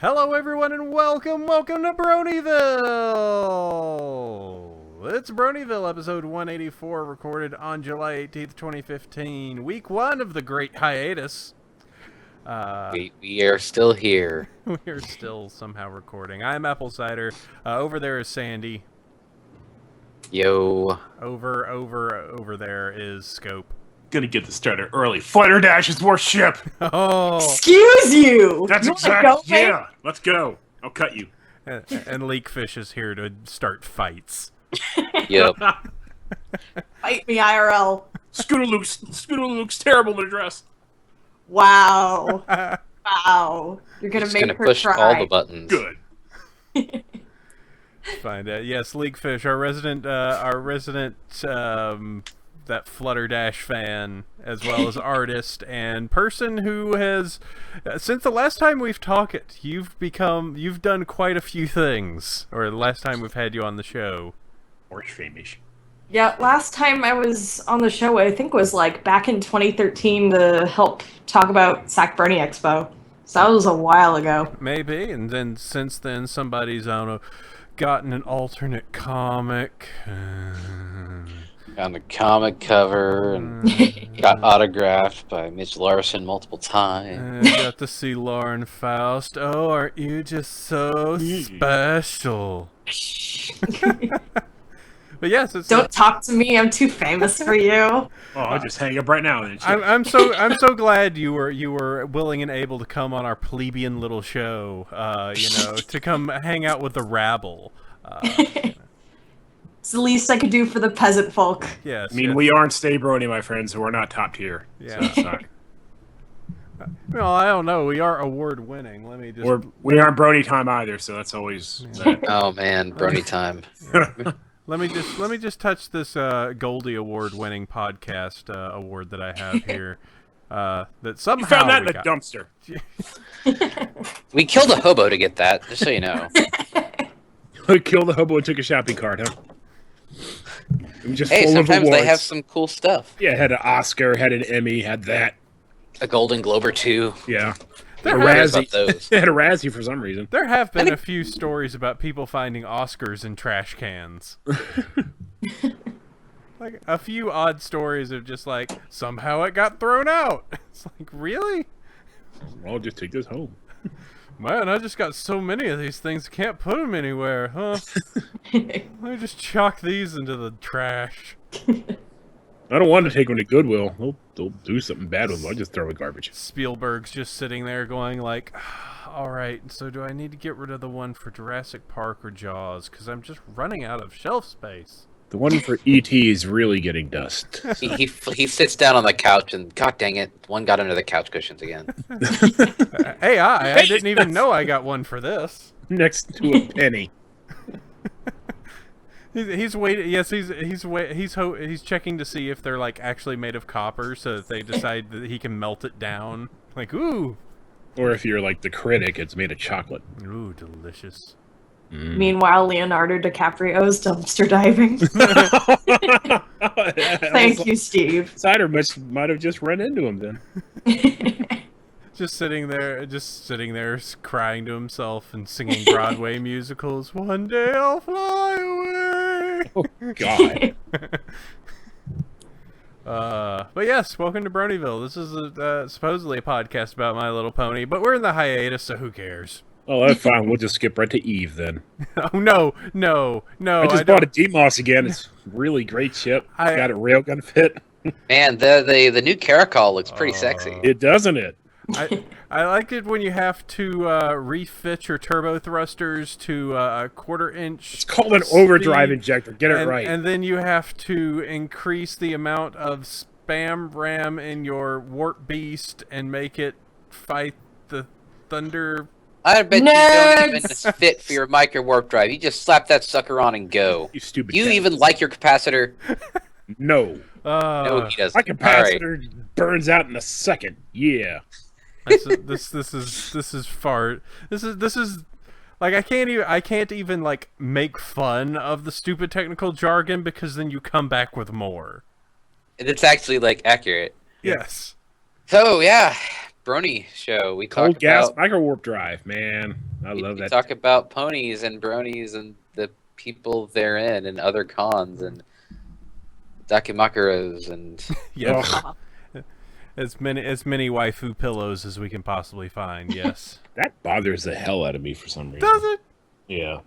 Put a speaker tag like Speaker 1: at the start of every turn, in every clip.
Speaker 1: Hello everyone and welcome to Bronyville! It's Bronyville, episode 184, recorded on July 18th, 2015, week 1 of the great hiatus.
Speaker 2: We are still here.
Speaker 1: We are still somehow recording. I'm Apple Cider. Over there is Sandy.
Speaker 2: Yo.
Speaker 1: Over there is Scope.
Speaker 3: Gonna get this started early. Flutterdash is more ship.
Speaker 1: Oh!
Speaker 4: Excuse you!
Speaker 3: That's
Speaker 4: You
Speaker 3: exactly. Yeah, let's go. I'll cut you.
Speaker 1: And LeekFish is here to start fights.
Speaker 2: Yep.
Speaker 4: Fight me, IRL.
Speaker 3: Scooter Luke's terrible to dress.
Speaker 4: Wow. Wow. You're gonna
Speaker 2: Just
Speaker 4: make
Speaker 2: gonna
Speaker 4: her
Speaker 2: push
Speaker 4: try.
Speaker 2: all the buttons.
Speaker 3: Good.
Speaker 1: Find it. Yes, LeekFish, our resident that Flutterdash fan, as well as artist and person who has, since the last time we've talked, you've done quite a few things, or the last time we've had you on the show.
Speaker 3: Or famous.
Speaker 4: Yeah, last time I was on the show, I think was like back in 2013 to help talk about Sac Bernie Expo. So that was a while ago.
Speaker 1: Maybe, and then since then somebody's, I don't know, gotten an alternate comic.
Speaker 2: On the comic cover and got autographed by Mitch Larson multiple times.
Speaker 1: Got to see Lauren Faust. Oh, aren't you just so special? But yes, it's
Speaker 4: Don't talk to me. I'm too famous for you.
Speaker 3: Oh, I'll just hang up right now. Then.
Speaker 1: I'm so glad you were willing and able to come on our plebeian little show. To come hang out with the rabble.
Speaker 4: It's the least I could do for the peasant folk.
Speaker 1: Yes.
Speaker 3: I mean, we aren't Stay Brony, my friends, so we're not top tier.
Speaker 1: Yeah.
Speaker 3: So it's not.
Speaker 1: Well, I don't know. We are award winning. Let me just.
Speaker 3: We aren't Brony time either, so that's always.
Speaker 2: Oh man, Brony time.
Speaker 1: Let me just touch this Goldie Award winning podcast award that I have here. That somehow
Speaker 3: You found that
Speaker 1: we
Speaker 3: in a
Speaker 1: got.
Speaker 3: dumpster.
Speaker 2: We killed a hobo to get that, just so you know.
Speaker 3: Killed the hobo and took a shopping cart, huh? It was just
Speaker 2: Hey,
Speaker 3: full of
Speaker 2: sometimes they
Speaker 3: awards.
Speaker 2: have some cool stuff.
Speaker 3: Yeah, had an Oscar, had an Emmy, had that.
Speaker 2: A Golden Globe or two.
Speaker 3: Yeah.
Speaker 1: There
Speaker 3: a
Speaker 2: Who cares
Speaker 3: Razzie.
Speaker 2: about those?
Speaker 3: They had a Razzie for some reason.
Speaker 1: There have been a few stories about people finding Oscars in trash cans. Like a few odd stories of just like somehow it got thrown out. It's like, really?
Speaker 3: I'll just take this home.
Speaker 1: Man, I just got so many of these things, can't put them anywhere, huh? Let me just chalk these into the trash.
Speaker 3: I don't want to take them to Goodwill. They'll do something bad with them. I'll just throw it in garbage.
Speaker 1: Spielberg's just sitting there going like, all right, so do I need to get rid of the one for Jurassic Park or Jaws? Because I'm just running out of shelf space.
Speaker 3: The one for E.T. is really getting dust.
Speaker 2: He sits down on the couch and, god dang it, one got under the couch cushions again.
Speaker 1: Hey, I didn't even know I got one for this.
Speaker 3: Next to a penny.
Speaker 1: He's waiting. Yes, he's checking to see if they're like actually made of copper, so that they decide that he can melt it down. Like, ooh,
Speaker 3: Or if you're like the critic, it's made of chocolate.
Speaker 1: ooh, delicious.
Speaker 4: Meanwhile, Leonardo DiCaprio's dumpster diving. Thank you, Steve.
Speaker 3: Cider might have just run into him then.
Speaker 1: Just sitting there, crying to himself and singing Broadway musicals. One day I'll fly away.
Speaker 3: Oh, God.
Speaker 1: But yes, welcome to Bronyville. This is supposedly a podcast about My Little Pony, but we're in the hiatus, so who cares?
Speaker 3: Oh, that's fine. We'll just skip right to Eve then.
Speaker 1: Oh no!
Speaker 3: I just bought a D-Moss again. It's a really great ship. Got a railgun fit.
Speaker 2: Man, the new Caracol looks pretty sexy.
Speaker 3: It doesn't it?
Speaker 1: I like it when you have to refit your turbo thrusters to a quarter-inch.
Speaker 3: It's called an overdrive injector. Get it right.
Speaker 1: And then you have to increase the amount of spam RAM in your Warp Beast and make it fight the Thunder.
Speaker 2: I bet you don't even fit for your micro warp drive. You just slap that sucker on and go.
Speaker 3: You stupid.
Speaker 2: You
Speaker 3: cat.
Speaker 2: even like your capacitor?
Speaker 3: No.
Speaker 2: No, he doesn't.
Speaker 3: My capacitor burns out in a second. Yeah.
Speaker 1: This is far. This is like I can't even like make fun of the stupid technical jargon because then you come back with more.
Speaker 2: It's actually like accurate.
Speaker 1: Yes.
Speaker 2: So yeah, Brony show. We
Speaker 3: Cold
Speaker 2: talk
Speaker 3: gas
Speaker 2: about
Speaker 3: micro warp drive, man. I love
Speaker 2: we
Speaker 3: that.
Speaker 2: talk about ponies and bronies and the people therein and other cons and dakimakuras and
Speaker 1: Yes.
Speaker 3: Ugh.
Speaker 1: As many waifu pillows as we can possibly find. Yes.
Speaker 3: That bothers the hell out of me for some reason.
Speaker 1: Does it?
Speaker 3: Yeah.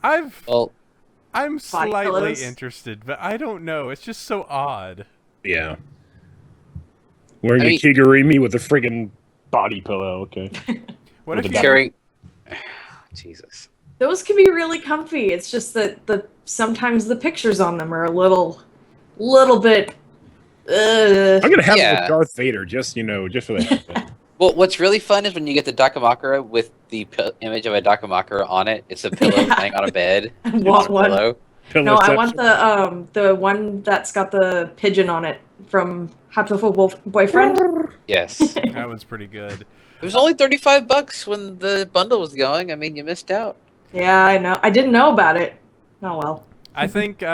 Speaker 1: I'm
Speaker 4: Body
Speaker 1: slightly
Speaker 4: pillows?
Speaker 1: interested, but I don't know. It's just so odd.
Speaker 3: Yeah. Wearing a Kigurumi with a friggin' body pillow. Okay.
Speaker 1: What
Speaker 3: With
Speaker 1: if
Speaker 3: a
Speaker 1: you
Speaker 2: carrying? Jesus.
Speaker 4: Those can be really comfy. It's just that sometimes the pictures on them are a little bit.
Speaker 3: I'm gonna have it
Speaker 2: Yeah.
Speaker 3: with Darth Vader, just for the heck of it.
Speaker 2: Well, what's really fun is when you get the dakimakura with the image of a dakimakura on it. It's a pillow laying on a bed.
Speaker 4: I want
Speaker 2: It's a
Speaker 4: one.
Speaker 2: pillow.
Speaker 4: No, I want the one that's got the pigeon on it from Hatoful Boyfriend.
Speaker 2: Yes.
Speaker 1: That one's pretty good.
Speaker 2: It was only $35 when the bundle was going. I mean, you missed out.
Speaker 4: Yeah, I know. I didn't know about it. Oh well.
Speaker 1: I think the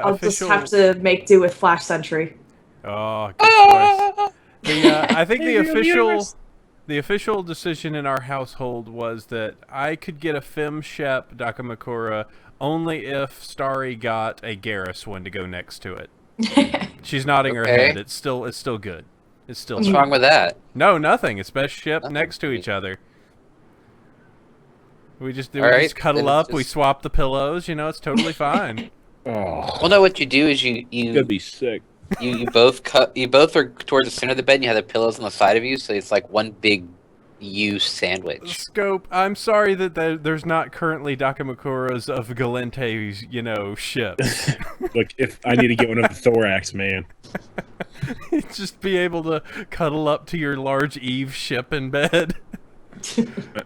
Speaker 4: I'll
Speaker 1: official.
Speaker 4: just have to make do with Flash Sentry.
Speaker 1: Oh, good choice. I think the
Speaker 3: universe.
Speaker 1: official decision in our household was that I could get a Fem-Shep Dakimakura only if Starry got a Garrus one to go next to it. She's nodding her
Speaker 2: Okay.
Speaker 1: head. It's still good. It's still
Speaker 2: What's
Speaker 1: fine.
Speaker 2: wrong with that?
Speaker 1: No, nothing. It's best ship
Speaker 2: Nothing.
Speaker 1: next to each other. We just
Speaker 2: All right,
Speaker 1: just cuddle
Speaker 2: then it's
Speaker 1: up. We
Speaker 2: just-
Speaker 1: swap the pillows. It's totally fine.
Speaker 3: Oh,
Speaker 2: Well, no. What you do is
Speaker 3: gonna
Speaker 2: you
Speaker 3: be sick.
Speaker 2: both are towards the center of the bed. And you have the pillows on the side of you, so it's like one big U sandwich.
Speaker 1: Scope, I'm sorry that there's not currently Dakimakuras of Galente's, ships.
Speaker 3: Look, if I need to get one of the thorax, man.
Speaker 1: Just be able to cuddle up to your large Eve ship in bed.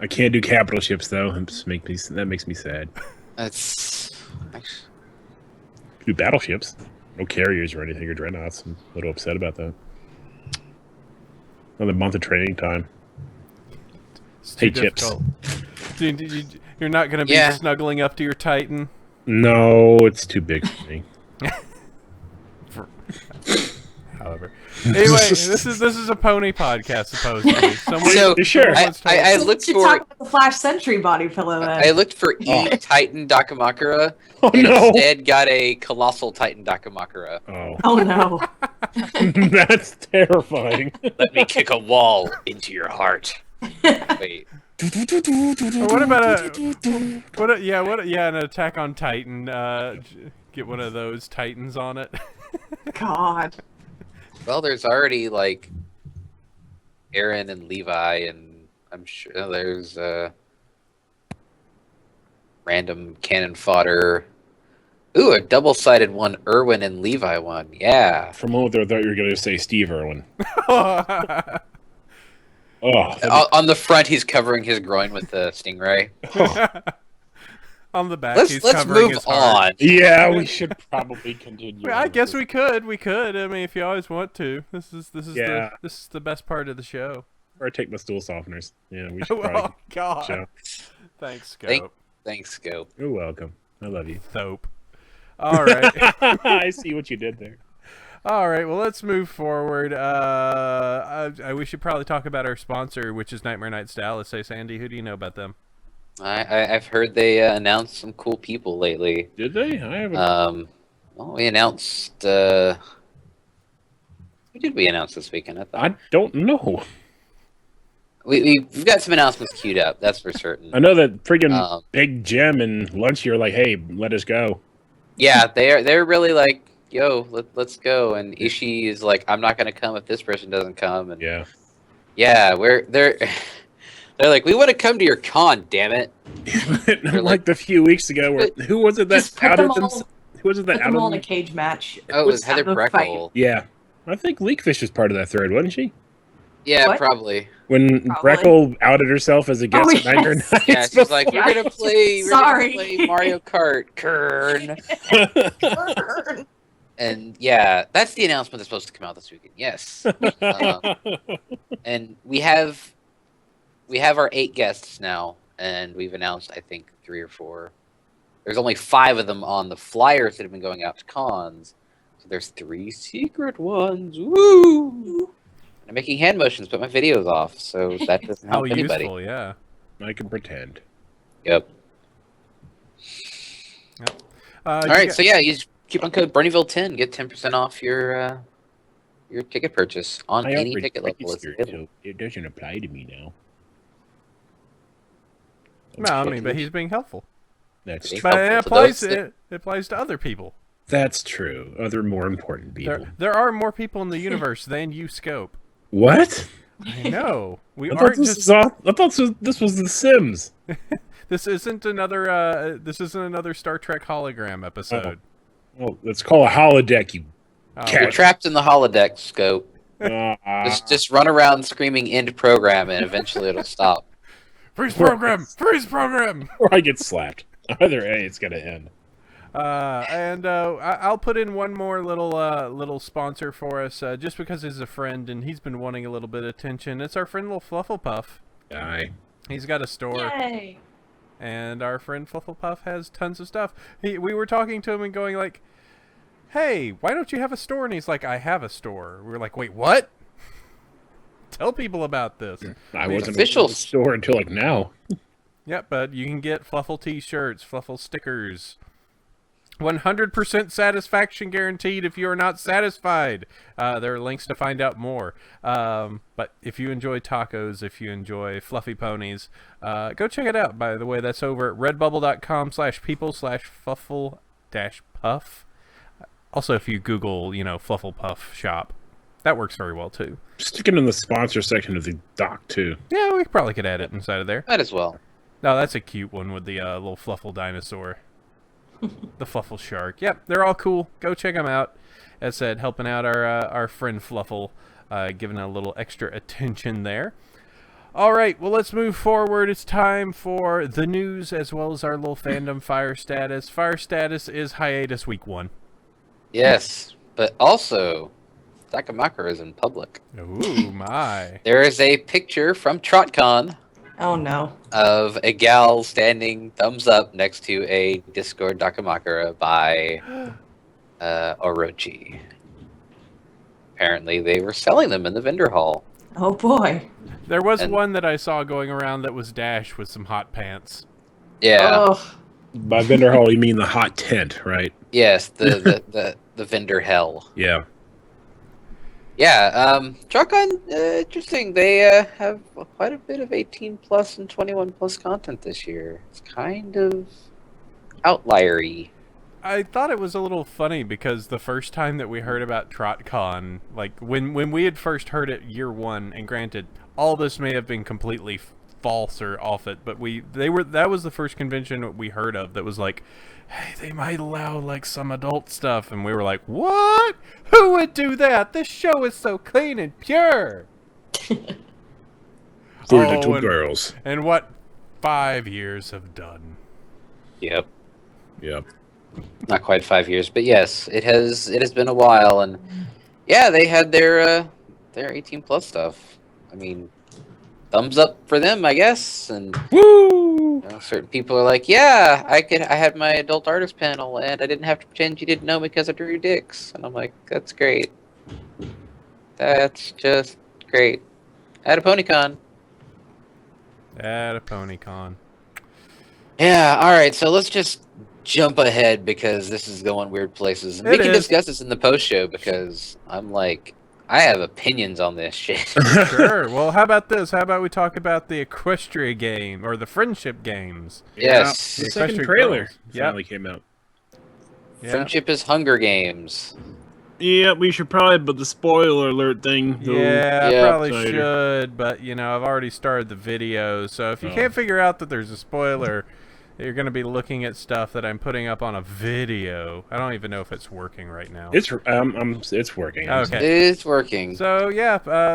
Speaker 3: I can't do capital ships though. That makes me sad.
Speaker 2: That's
Speaker 3: Do battleships, no carriers or anything or dreadnoughts. I'm a little upset about that. Another month of training time.
Speaker 1: It's too
Speaker 3: Hey, Chips.
Speaker 1: difficult. You're not going to be
Speaker 2: Yeah.
Speaker 1: snuggling up to your Titan?
Speaker 3: No, it's too big for me.
Speaker 1: However. Anyway, this is a pony podcast, supposedly.
Speaker 2: So,
Speaker 3: Sure.
Speaker 2: I looked
Speaker 4: should
Speaker 2: for
Speaker 4: talk about the Flash Sentry body pillow then.
Speaker 2: I looked for Titan Dakimakura
Speaker 3: Oh
Speaker 2: and
Speaker 3: no!
Speaker 2: instead got a Colossal Titan Dakimakura.
Speaker 3: Oh,
Speaker 4: Oh no.
Speaker 3: that's terrifying.
Speaker 2: Let me kick a wall into your heart. Wait.
Speaker 1: Or what about an Attack on Titan? Get one of those Titans on it.
Speaker 4: God.
Speaker 2: Well, there's already like Aaron and Levi, and I'm sure there's random cannon fodder. Ooh, a double-sided one, Irwin and Levi one. Yeah.
Speaker 3: For a moment there, I thought you were going to say Steve Irwin. Oh,
Speaker 2: On the front, he's covering his groin with the stingray.
Speaker 1: On the back,
Speaker 2: Let's
Speaker 1: he's covering
Speaker 2: move
Speaker 1: his heart.
Speaker 2: on.
Speaker 3: yeah, we should probably continue.
Speaker 1: Well, I guess we could. We could. I mean, if you always want to. This is
Speaker 3: Yeah.
Speaker 1: this is the best part of the show.
Speaker 3: Or take my stool softeners. Yeah, we should
Speaker 1: Oh
Speaker 3: probably.
Speaker 1: God!
Speaker 3: show.
Speaker 1: Thanks, Scope.
Speaker 2: Thanks, Scope.
Speaker 3: You're welcome. I love you.
Speaker 1: Soap. All right.
Speaker 3: I see what you did there.
Speaker 1: All right. Well, let's move forward. We should probably talk about our sponsor, which is Nightmare Nights Dallas. Say, Sandy, who do you know about them?
Speaker 2: I've heard they announced some cool people lately.
Speaker 3: Did they? I haven't.
Speaker 2: Well, we announced. Who did we announce this weekend?
Speaker 3: I don't know.
Speaker 2: We've got some announcements queued up. That's for certain.
Speaker 3: I know that friggin' Big Jim and Lunchy are like, "Hey, let us go."
Speaker 2: Yeah, they're really like, yo, let's go. And Ishii is like, I'm not gonna come if this person doesn't come. And
Speaker 3: Yeah.
Speaker 2: They're like, we want to come to your con, damn it.
Speaker 3: like the few weeks ago, where who was it that
Speaker 4: Just put
Speaker 3: outed
Speaker 4: them
Speaker 3: them?
Speaker 4: all-
Speaker 3: Who was it that
Speaker 4: Put them all in a
Speaker 3: outed?
Speaker 4: cage match.
Speaker 2: Oh, it was
Speaker 4: Have
Speaker 2: Heather
Speaker 4: them fight.
Speaker 2: Breckle.
Speaker 3: Yeah, I think LeekFish was part of that thread, wasn't she?
Speaker 2: Yeah,
Speaker 4: What?
Speaker 2: probably.
Speaker 3: When
Speaker 4: Probably.
Speaker 3: Breckle outed herself as a guest
Speaker 4: Oh,
Speaker 3: at Nightmare
Speaker 4: yes.
Speaker 3: Nights.
Speaker 2: Yeah, she's like, we're gonna play
Speaker 4: Sorry.
Speaker 2: Mario Kart, Kern. And yeah, that's the announcement that's supposed to come out this weekend. Yes. And we have our 8 guests now, and we've announced I think 3 or 4. There's only 5 of them on the flyers that have been going out to cons. So there's 3 secret ones. Woo! I'm making hand motions, but my video's off, so that doesn't help anybody.
Speaker 1: Useful, yeah.
Speaker 3: I can pretend.
Speaker 2: Yep. All right, so yeah, use coupon code Bronyville 10, get 10% off your ticket purchase on any ticket level.
Speaker 3: So it doesn't apply to me now.
Speaker 1: No, I mean, but he's being helpful.
Speaker 3: That's true.
Speaker 1: But it applies to other people.
Speaker 3: That's true. Other more important people.
Speaker 1: There are more people in the universe than you scope.
Speaker 3: What?
Speaker 1: I know.
Speaker 3: I thought this was The Sims.
Speaker 1: This isn't another Star Trek hologram episode.
Speaker 3: Well, let's call a holodeck.
Speaker 2: You're trapped in the holodeck scope. Just run around screaming "end program" and eventually it'll stop.
Speaker 1: Freeze program! Freeze program!
Speaker 3: Or I get slapped. Either A, it's gonna end.
Speaker 1: I'll put in one more little sponsor for us, just because he's a friend and he's been wanting a little bit of attention. It's our friend Little Flufflepuff.
Speaker 3: Aye.
Speaker 1: He's got a store.
Speaker 4: Yay!
Speaker 1: And our friend Flufflepuff has tons of stuff. We were talking to him and going like, "Hey, why don't you have a store?" And he's like, "I have a store." We were like, "Wait, what?" Tell people about this.
Speaker 3: I wasn't official store until like now.
Speaker 1: Yep, but you can get Fluffle t-shirts, Fluffle stickers. 100% satisfaction guaranteed if you are not satisfied. There are links to find out more. But if you enjoy tacos, if you enjoy fluffy ponies, go check it out. By the way, that's over at redbubble.com/people/Fluffle-Puff. Also, if you Google, Flufflepuff shop, that works very well too.
Speaker 3: Stick it in the sponsor section of the doc too.
Speaker 1: Yeah, we probably could add it inside of there.
Speaker 2: Might as well.
Speaker 1: No, that's a cute one with the little Fluffle dinosaur. The Fluffle shark. Yep, they're all cool. Go check them out. As said, helping out our friend Fluffle, giving a little extra attention there. All right, well, let's move forward. It's time for the news as well as our little fandom fire status. Fire status is hiatus week 1.
Speaker 2: Yes, but also Dakamakura is in public.
Speaker 1: Ooh, my.
Speaker 2: There is a picture from TrotCon.
Speaker 4: Oh no.
Speaker 2: Of a gal standing thumbs up next to a Discord Dakamakura by Orochi. Apparently they were selling them in the vendor hall.
Speaker 4: Oh boy.
Speaker 1: There was one that I saw going around that was Dash with some hot pants.
Speaker 2: Yeah.
Speaker 4: Oh.
Speaker 3: By vendor hall you mean the hot tent, right?
Speaker 2: Yes, the vendor hell.
Speaker 3: Yeah.
Speaker 2: Yeah, TrotCon, interesting. They have quite a bit of 18 plus and 21 plus content this year. It's kind of outliery.
Speaker 1: I thought it was a little funny because the first time that we heard about TrotCon, like when we had first heard it year 1, and granted, all this may have been completely false or off it, but that was the first convention we heard of that was like, hey, they might allow like some adult stuff, and we were like, what? Who would do that? This show is so clean and pure.
Speaker 3: For little girls.
Speaker 1: And what 5 years have done.
Speaker 2: Yep.
Speaker 3: Not
Speaker 2: quite 5 years, but yes, it has been a while, and yeah, they had their 18 plus stuff. I mean, thumbs up for them, I guess, and
Speaker 3: woo!
Speaker 2: Certain people are like, yeah, I had my adult artist panel and I didn't have to pretend you didn't know me because I drew dicks. And I'm like, that's great. That's just great. At a PonyCon. Yeah, alright, so let's just jump ahead because this is going weird places. And we can discuss this in the post show because I'm like, I have opinions on this shit.
Speaker 1: Sure. Well, how about this? How about we talk about the Equestria game or the Friendship games?
Speaker 2: Yes.
Speaker 3: The second trailer finally came out.
Speaker 1: Yep.
Speaker 2: Friendship is Hunger Games.
Speaker 3: Yeah, we should probably, but the spoiler alert thing.
Speaker 1: Probably should, but I've already started the video, so if you can't figure out that there's a spoiler, you're going to be looking at stuff that I'm putting up on a video. I don't even know if it's working right now.
Speaker 3: It's working.
Speaker 1: Okay.
Speaker 2: It's working.
Speaker 1: So,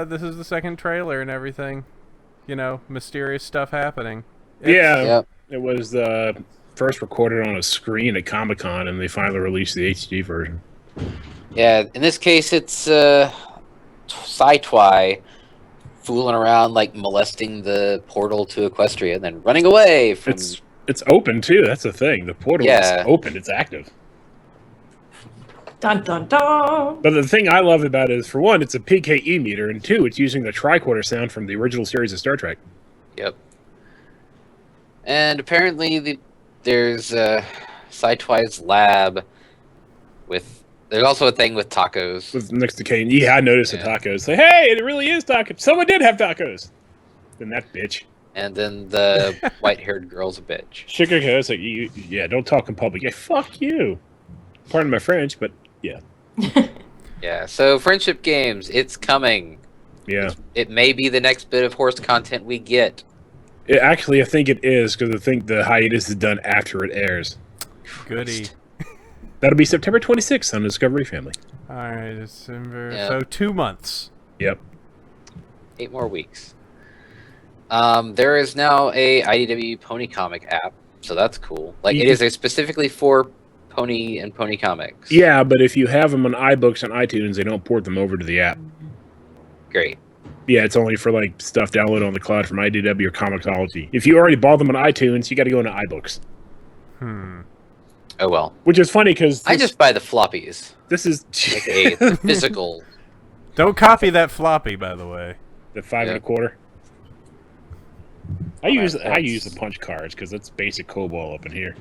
Speaker 1: this is the second trailer and everything. Mysterious stuff happening.
Speaker 3: It was first recorded on a screen at Comic-Con, and they finally released the HD version.
Speaker 2: Yeah, in this case, it's Sci-Twi fooling around, like molesting the portal to Equestria and then running away from...
Speaker 3: It's open too. That's the thing. The portal is open. It's active.
Speaker 4: Dun dun dun.
Speaker 3: But the thing I love about it is, for one, it's a PKE meter, and two, it's using the tricorder sound from the original series of Star Trek.
Speaker 2: Yep. And apparently there's a Sidetwise lab with... There's also a thing with tacos.
Speaker 3: With next to Kane. Yeah, I noticed the tacos. Like, hey, it really is tacos. Someone did have tacos. Then that bitch.
Speaker 2: And then the white-haired girl's a bitch.
Speaker 3: Chicago's like, yeah, don't talk in public. Yeah, fuck you. Pardon my French, but yeah.
Speaker 2: Yeah, so friendship games, it's coming.
Speaker 3: Yeah.
Speaker 2: It may be the next bit of horse content we get.
Speaker 3: Actually, I think it is, because I think the hiatus is done after it airs.
Speaker 1: Goody.
Speaker 3: That'll be September 26th on Discovery Family.
Speaker 1: All right, December.
Speaker 2: Yep.
Speaker 1: So 2 months.
Speaker 3: Yep.
Speaker 2: 8 more weeks. There is now a IDW Pony Comic app, so that's cool. Like, it is a specifically for Pony and Pony Comics.
Speaker 3: Yeah, but if you have them on iBooks and iTunes, they don't port them over to the app.
Speaker 2: Great.
Speaker 3: Yeah, it's only for like stuff downloaded on the cloud from IDW or Comixology. If you already bought them on iTunes, you got to go into iBooks.
Speaker 2: Oh well.
Speaker 3: Which is funny because
Speaker 2: I just buy the floppies.
Speaker 3: This is
Speaker 2: Like a physical.
Speaker 1: Don't copy that floppy, by the way.
Speaker 3: the 5 1/4. I use the punch cards because that's basic COBOL up in here.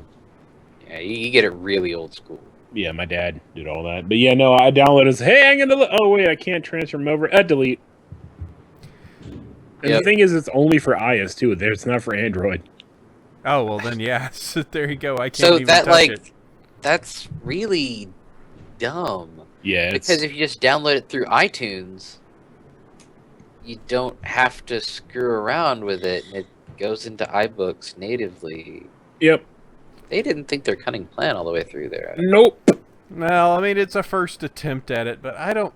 Speaker 2: Yeah, you get it really old school.
Speaker 3: Yeah, my dad did all that. But yeah, no, I downloaded and said, hey, I'm gonna oh wait, I can't transfer them over. Delete. And the thing is, it's only for iOS too. It's not for Android.
Speaker 1: Oh well, then yeah. So there you go. I can't
Speaker 2: So
Speaker 1: even
Speaker 2: that
Speaker 1: touch it.
Speaker 2: that's really dumb.
Speaker 3: Yeah,
Speaker 2: Because if you just download it through iTunes, you don't have to screw around with it. It goes into iBooks natively.
Speaker 3: Yep.
Speaker 2: They didn't think their cunning plan all the way through there.
Speaker 3: Nope.
Speaker 1: Well, I mean, it's a first attempt at it, but I don't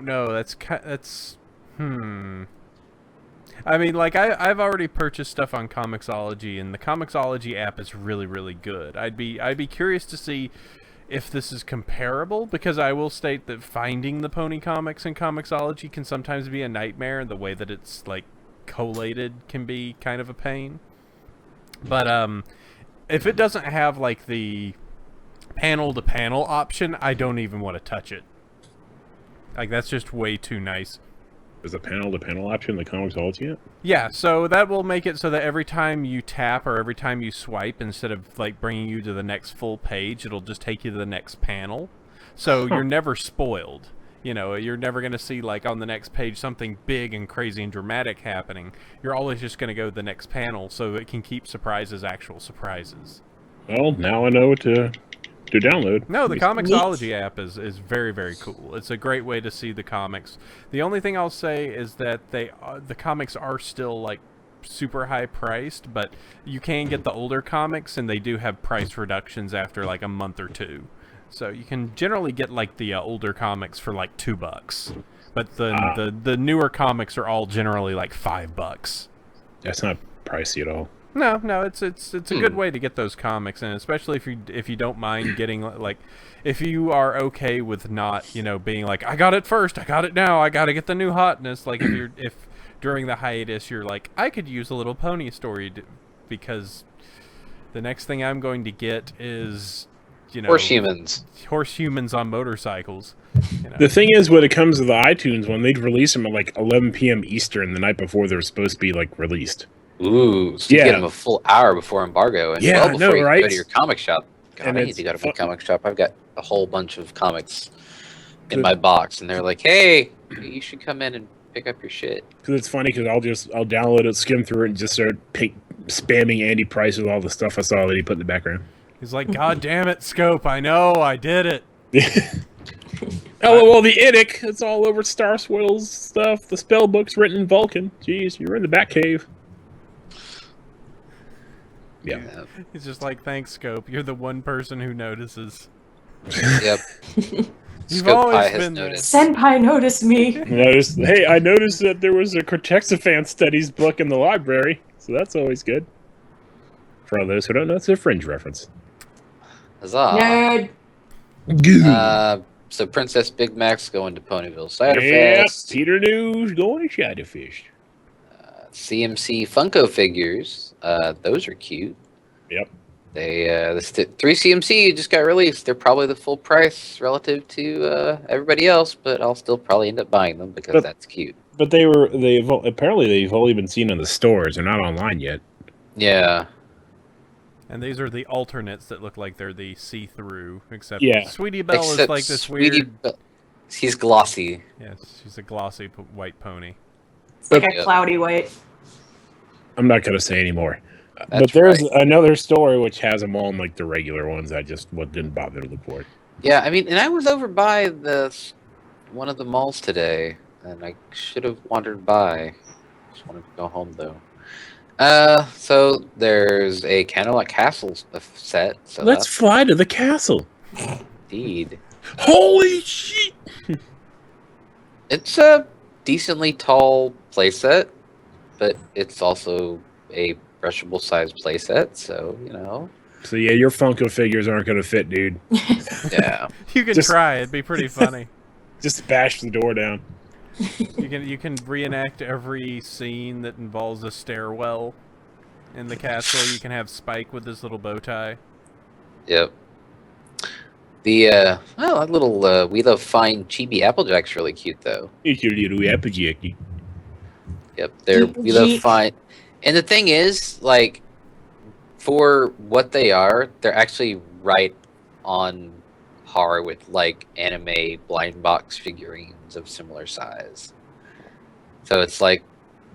Speaker 1: know. That's. I mean, like, I've already purchased stuff on Comixology, and the Comixology app is really, really good. I'd be curious to see if this is comparable, because I will state that finding the Pony comics in Comixology can sometimes be a nightmare, and the way that it's, like, collated can be kind of a pain. But, if it doesn't have, like, the panel-to-panel option, I don't even want to touch it. Like, that's just way too nice.
Speaker 3: There's a panel-to-panel option in the Comixology app?
Speaker 1: Yeah, so that will make it so that every time you tap or every time you swipe, instead of like bringing you to the next full page, it'll just take you to the next panel. So you're never spoiled. You know, you're never going to see like on the next page something big and crazy and dramatic happening. You're always just going to go to the next panel so it can keep surprises actual surprises.
Speaker 3: Well, now I know what to download.
Speaker 1: No, the Comixology app is very, very cool. It's a great way to see the comics. The only thing I'll say is that the comics are still like super high priced, but you can get the older comics, and they do have price reductions after like a month or two. So you can generally get like the older comics for like $2, but the newer comics are all generally like $5.
Speaker 3: That's not pricey at all.
Speaker 1: No, it's a good way to get those comics, and especially if you don't mind getting like, if you are okay with not, you know, being like, I got it first, I got it now, I got to get the new hotness. Like if during the hiatus you're like, I could use a little pony story because the next thing I'm going to get is, you know, horse humans on motorcycles. You know?
Speaker 3: The thing is, when it comes to the iTunes one, they'd release them at like 11 p.m. Eastern the night before they're supposed to be like released.
Speaker 2: Ooh, so you get them a full hour before embargo, and well before you go to your comic shop. God, I need to go to my comic shop. I've got a whole bunch of comics in my box, and they're like, "Hey, you should come in and pick up your shit."
Speaker 3: Because it's funny, because I'll download it, skim through it, and just start spamming Andy Price with all the stuff I saw that he put in the background.
Speaker 1: He's like, God damn it, Scope! I know, I did it.
Speaker 3: Oh well, the Idic. It's all over Star Swirl's stuff. The spell book's written in Vulcan. Jeez, you're in the Batcave. Yeah.
Speaker 1: He's just like, thanks, Scope. You're the one person who notices.
Speaker 2: Yep.
Speaker 1: You've always been there.
Speaker 4: Senpai noticed me.
Speaker 3: Hey, I noticed that there was a Cortexophant Studies book in the library, so that's always good. For all those who don't know, it's a Fringe reference.
Speaker 2: Huzzah.
Speaker 4: Nerd.
Speaker 2: So Princess Big Mac's going to Ponyville Cider
Speaker 3: Yep,
Speaker 2: Fest.
Speaker 3: Peter News going to Shadowfish.
Speaker 2: CMC Funko figures. Those are cute.
Speaker 3: Yep.
Speaker 2: The 3 CMC just got released. They're probably the full price relative to everybody else, but I'll still probably end up buying them because that's cute.
Speaker 3: But apparently they've only been seen in the stores. They're not online yet.
Speaker 2: Yeah.
Speaker 1: And these are the alternates that look like they're the see-through, except
Speaker 3: Yeah.
Speaker 1: Sweetie Belle is like this weird...
Speaker 2: He's glossy.
Speaker 1: Yes, she's a glossy white pony.
Speaker 4: It's like a
Speaker 2: Yep.
Speaker 4: cloudy white.
Speaker 3: I'm not going to say anymore.
Speaker 2: That's
Speaker 3: But there's
Speaker 2: right.
Speaker 3: another store which has them all in like the regular ones. I just didn't bother to look for it.
Speaker 2: Yeah, I mean, and I was over by one of the malls today, and I should have wandered by. Just wanted to go home though. So there's a Candlelight Castle set. So
Speaker 3: Let's fly to the castle.
Speaker 2: indeed.
Speaker 3: Holy shit!
Speaker 2: It's a decently tall playset, but it's also a brushable size playset, so
Speaker 3: So yeah, your Funko figures aren't going to fit, dude.
Speaker 2: yeah.
Speaker 1: You can
Speaker 3: Just-
Speaker 1: try. It'd be pretty funny.
Speaker 3: Just bash the door down.
Speaker 1: You can reenact every scene that involves a stairwell in the castle. You can have Spike with his little bow tie.
Speaker 2: Yep. That little We Love Fine Chibi Applejack's really cute though.
Speaker 3: It's your little applejacky.
Speaker 2: Yep, they're
Speaker 4: People
Speaker 2: We Love
Speaker 4: geek.
Speaker 2: Fine. And the thing is, like, for what they are, they're actually right on par with like anime blind box figurines of similar size. So it's like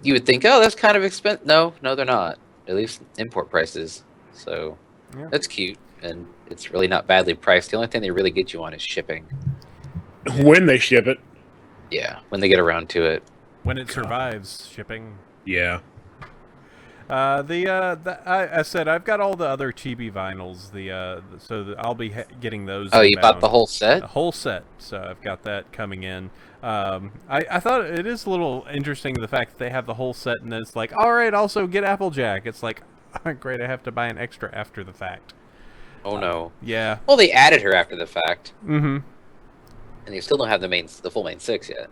Speaker 2: you would think, oh, that's kind of expensive. No, they're not. At least import prices. So
Speaker 1: Yeah.
Speaker 2: that's cute, and it's really not badly priced. The only thing they really get you on is shipping.
Speaker 3: When they ship it.
Speaker 2: Yeah, when they get around to it.
Speaker 1: When it survives shipping.
Speaker 3: Yeah.
Speaker 1: I said I've got all the other chibi vinyls. I'll be getting those.
Speaker 2: Oh, you bought
Speaker 1: inbound.
Speaker 2: the whole set?
Speaker 1: A whole set. So I've got that coming in. I thought it is a little interesting the fact that they have the whole set and then it's like, all right, also get Applejack. It's like, great, I have to buy an extra after the fact.
Speaker 2: Oh no.
Speaker 1: Yeah.
Speaker 2: Well, they added her after the fact,
Speaker 1: Mm-hmm.
Speaker 2: and they still don't have the full main 6 yet.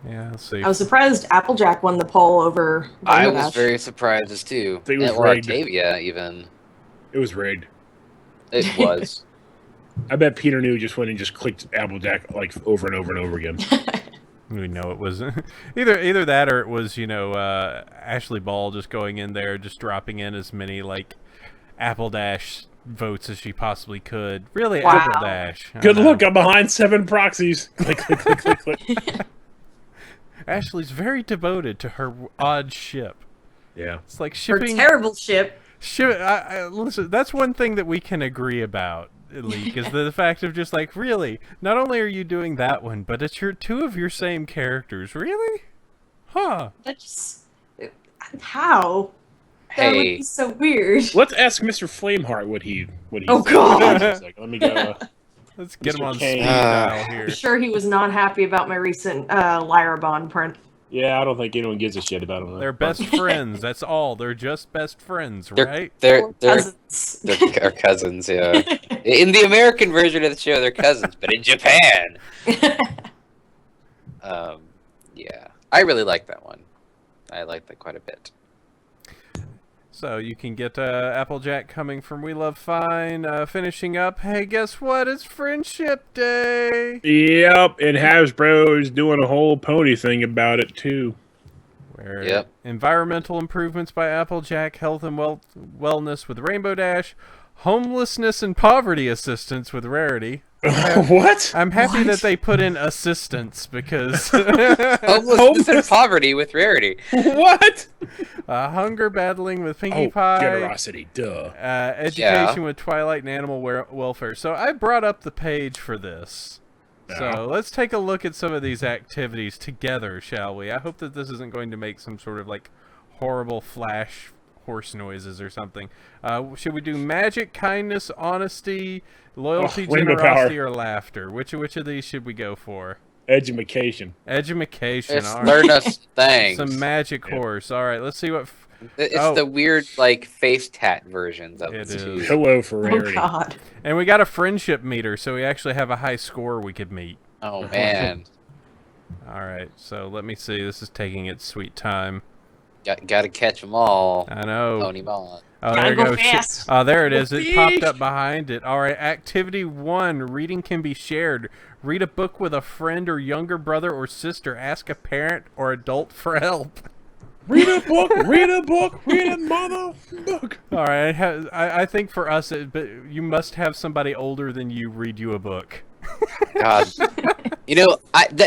Speaker 1: Yeah. Let's see.
Speaker 4: I was surprised Applejack won the poll over
Speaker 2: I
Speaker 4: Bronyville.
Speaker 2: was very surprised as too.
Speaker 3: Think it was
Speaker 2: Or
Speaker 3: rigged.
Speaker 2: Octavia, even.
Speaker 3: It was rigged.
Speaker 2: It was.
Speaker 3: I bet Peter New just went and just clicked Applejack like over and over and over again.
Speaker 1: We know it was either that or it was Ashley Ball just going in there just dropping in as many like Apple Dash votes as she possibly could. Really,
Speaker 4: Wow.
Speaker 1: Apple Dash. I
Speaker 3: Good
Speaker 1: know.
Speaker 3: luck, I'm behind 7 proxies. Click, click, click, click, click.
Speaker 1: Ashley's very devoted to her odd ship.
Speaker 3: Yeah.
Speaker 1: It's like
Speaker 4: Her
Speaker 1: shipping.
Speaker 4: terrible ship.
Speaker 1: Listen, that's one thing that we can agree about, Leek, is the fact of just like, really, not only are you doing that one, but it's two of your same characters. Really? Huh.
Speaker 4: That just how? That would
Speaker 2: Hey,
Speaker 4: be so weird.
Speaker 3: Let's ask Mr. Flameheart what he
Speaker 4: Oh,
Speaker 3: said.
Speaker 4: God.
Speaker 3: Just a second, let me go.
Speaker 1: Let's get him
Speaker 3: Mr.
Speaker 1: on
Speaker 3: Kane.
Speaker 1: speed dial here.
Speaker 4: I'm sure he was not happy about my recent Lyra Bond print.
Speaker 3: Yeah, I don't think anyone gives a shit about him.
Speaker 1: They're best friends. That's all. They're just best friends,
Speaker 2: they're
Speaker 1: right?
Speaker 2: they're
Speaker 4: Cousins.
Speaker 2: our cousins. Yeah. In the American version of the show, they're cousins, but in Japan, yeah, I really like that one. I like that quite a bit.
Speaker 1: So you can get Applejack coming from We Love Fine. Finishing up. Hey, guess what? It's Friendship Day.
Speaker 3: Yep, and Hasbro is doing a whole pony thing about it too.
Speaker 1: Where
Speaker 2: Yep.
Speaker 1: environmental improvements by Applejack, health and wellness with Rainbow Dash, homelessness and poverty assistance with Rarity.
Speaker 3: What?
Speaker 1: I'm happy
Speaker 4: What?
Speaker 1: that they put in assistance because
Speaker 2: Homelessness and poverty with Rarity.
Speaker 3: What?
Speaker 1: hunger battling with Pinkie
Speaker 3: Oh,
Speaker 1: Pie.
Speaker 3: generosity, duh.
Speaker 1: Education with Twilight and Animal Welfare. So I brought up the page for this.
Speaker 3: Yeah.
Speaker 1: So let's take a look at some of these activities together, shall we? I hope that this isn't going to make some sort of like horrible flash horse noises or something. Should we do magic, kindness, honesty, loyalty,
Speaker 3: Rainbow
Speaker 1: generosity,
Speaker 3: power.
Speaker 1: or laughter? Which of these should we go for?
Speaker 3: Edumacation.
Speaker 1: Edumacation.
Speaker 2: Let's
Speaker 1: All right.
Speaker 2: learn us things.
Speaker 1: Some magic
Speaker 3: Yeah.
Speaker 1: horse. All right, let's see what.
Speaker 2: It's
Speaker 1: Oh.
Speaker 2: the weird, like, face tat versions of
Speaker 1: It
Speaker 2: it, too.
Speaker 1: is.
Speaker 3: Hello for
Speaker 4: Oh
Speaker 3: Rarity.
Speaker 4: God.
Speaker 1: And we got a friendship meter, so we actually have a high score we could meet.
Speaker 2: Oh, man.
Speaker 1: All right, so let me see. This is taking its sweet time.
Speaker 2: Gotta catch them all.
Speaker 1: I know.
Speaker 2: Pony Ball.
Speaker 1: Oh,
Speaker 4: Gotta
Speaker 1: there you
Speaker 4: go
Speaker 1: go.
Speaker 4: fast.
Speaker 1: Oh, there it is. It popped
Speaker 3: Eek.
Speaker 1: up behind it. All right. Activity 1. Reading can be shared. Read a book with a friend or younger brother or sister. Ask a parent or adult for help.
Speaker 3: Read a book, read a book, read a mother book.
Speaker 1: All right. I think for us, but you must have somebody older than you read you a book.
Speaker 2: God.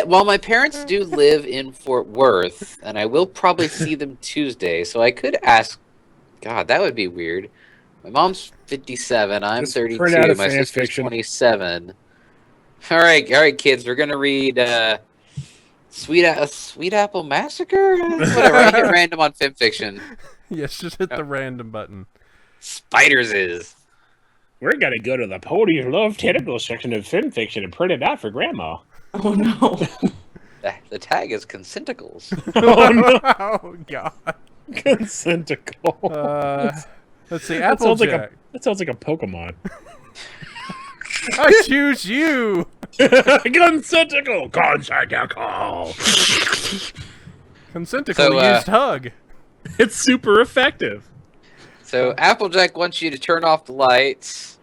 Speaker 2: While my parents do live in Fort Worth, and I will probably see them Tuesday, so I could ask. God, that would be weird. My mom's 57. I'm
Speaker 3: Just print
Speaker 2: 32.
Speaker 3: out a
Speaker 2: My
Speaker 3: fan
Speaker 2: sister's
Speaker 3: fiction.
Speaker 2: 27. All right, kids. We're gonna read Sweet Apple Massacre. Whatever. I hit random on FimFiction.
Speaker 1: Yes, just hit the random button.
Speaker 2: Spiders is.
Speaker 3: We're gonna go to the Podi's Love Tentacle section of FimFiction and print it out for Grandma.
Speaker 4: Oh no.
Speaker 2: The tag is Consenticles.
Speaker 3: Oh no,
Speaker 1: Oh God.
Speaker 3: Consenticle.
Speaker 1: Let's see.
Speaker 3: That sounds
Speaker 1: Applejack.
Speaker 3: that sounds like a Pokemon.
Speaker 1: I choose you.
Speaker 3: Consenticle, Consenticle.
Speaker 1: Consenticle
Speaker 2: So,
Speaker 1: used hug.
Speaker 3: It's super effective.
Speaker 2: So Applejack wants you to turn off the lights.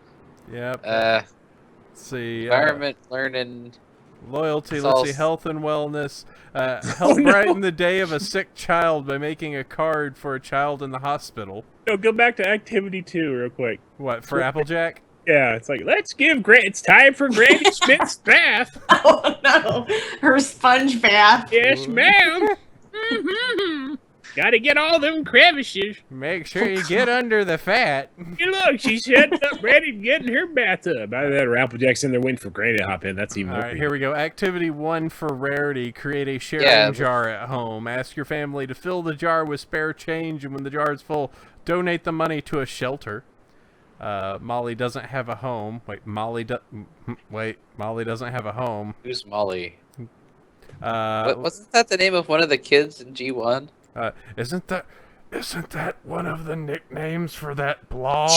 Speaker 1: Yep. Let's see.
Speaker 2: Environment, learning.
Speaker 1: Loyalty.
Speaker 2: It's
Speaker 1: Let's
Speaker 2: all
Speaker 1: see.
Speaker 2: s-
Speaker 1: Health and wellness. Help
Speaker 3: Oh, no.
Speaker 1: brighten the day of a sick child by making a card for a child in the hospital.
Speaker 3: No, go back to activity 2 real quick.
Speaker 1: What for Applejack?
Speaker 3: Yeah, it's like, let's give it's time for Granny Smith's bath.
Speaker 4: Oh no. Her sponge bath.
Speaker 3: Yes, ma'am. Mm-hmm. Gotta get all them crevices.
Speaker 1: Make sure you get under the fat.
Speaker 3: Hey, look, she's heading up ready to get in her bathtub. Either that or Applejack's in there waiting for Granny to hop in. That's even
Speaker 1: All
Speaker 3: more
Speaker 1: right,
Speaker 3: creepy.
Speaker 1: here we go. Activity 1 for rarity. Create a sharing
Speaker 2: Yeah.
Speaker 1: jar at home. Ask your family to fill the jar with spare change, and when the jar is full, donate the money to a shelter. Molly doesn't have a home. Molly doesn't have a home.
Speaker 2: Who's Molly?
Speaker 1: Uh,
Speaker 2: Wasn't that the name of one of the kids in G1?
Speaker 1: Isn't that one of the nicknames for that blog?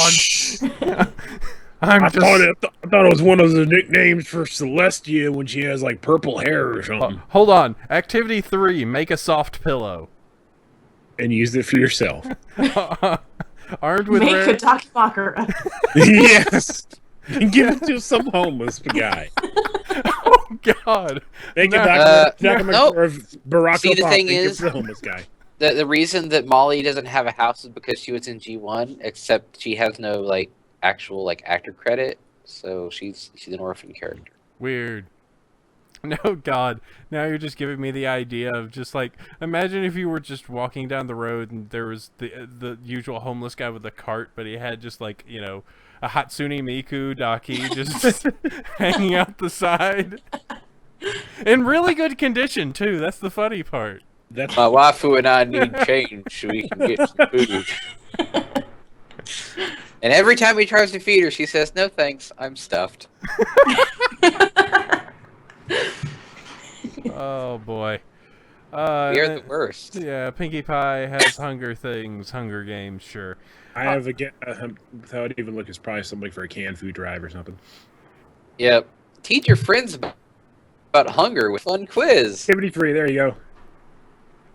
Speaker 3: I thought it was one of the nicknames for Celestia when she has like purple hair or something.
Speaker 1: Hold on. Activity 3: make a soft pillow.
Speaker 3: And use it for yourself.
Speaker 1: Armed with
Speaker 4: Make
Speaker 1: rare...
Speaker 4: a Takibakura.
Speaker 3: Yes. And give it to some homeless guy.
Speaker 1: Oh God!
Speaker 3: Make
Speaker 1: No.
Speaker 3: a document
Speaker 2: nope.
Speaker 3: of Barack
Speaker 2: See, the
Speaker 3: Obama.
Speaker 2: thing
Speaker 3: Give it
Speaker 2: is-
Speaker 3: to the homeless guy.
Speaker 2: The reason that Molly doesn't have a house is because she was in G1, except she has no actual actor credit, so she's an orphan character.
Speaker 1: Weird. No, God. Now you're just giving me the idea of just imagine if you were just walking down the road and there was the usual homeless guy with a cart, but he had just a Hatsune Miku Daki just hanging out the side. In really good condition, too. That's the funny part.
Speaker 3: That's
Speaker 2: My waifu and I need change so we can get some food. And every time he tries to feed her, she says, "No thanks, I'm stuffed."
Speaker 1: Oh, boy.
Speaker 2: You're the worst.
Speaker 1: Yeah, Pinkie Pie has Hunger Games, sure.
Speaker 3: I have without even looking, it's probably something for a canned food drive or something.
Speaker 2: Yep. Teach your friends about hunger with fun quiz.
Speaker 3: Activity 3, there you go.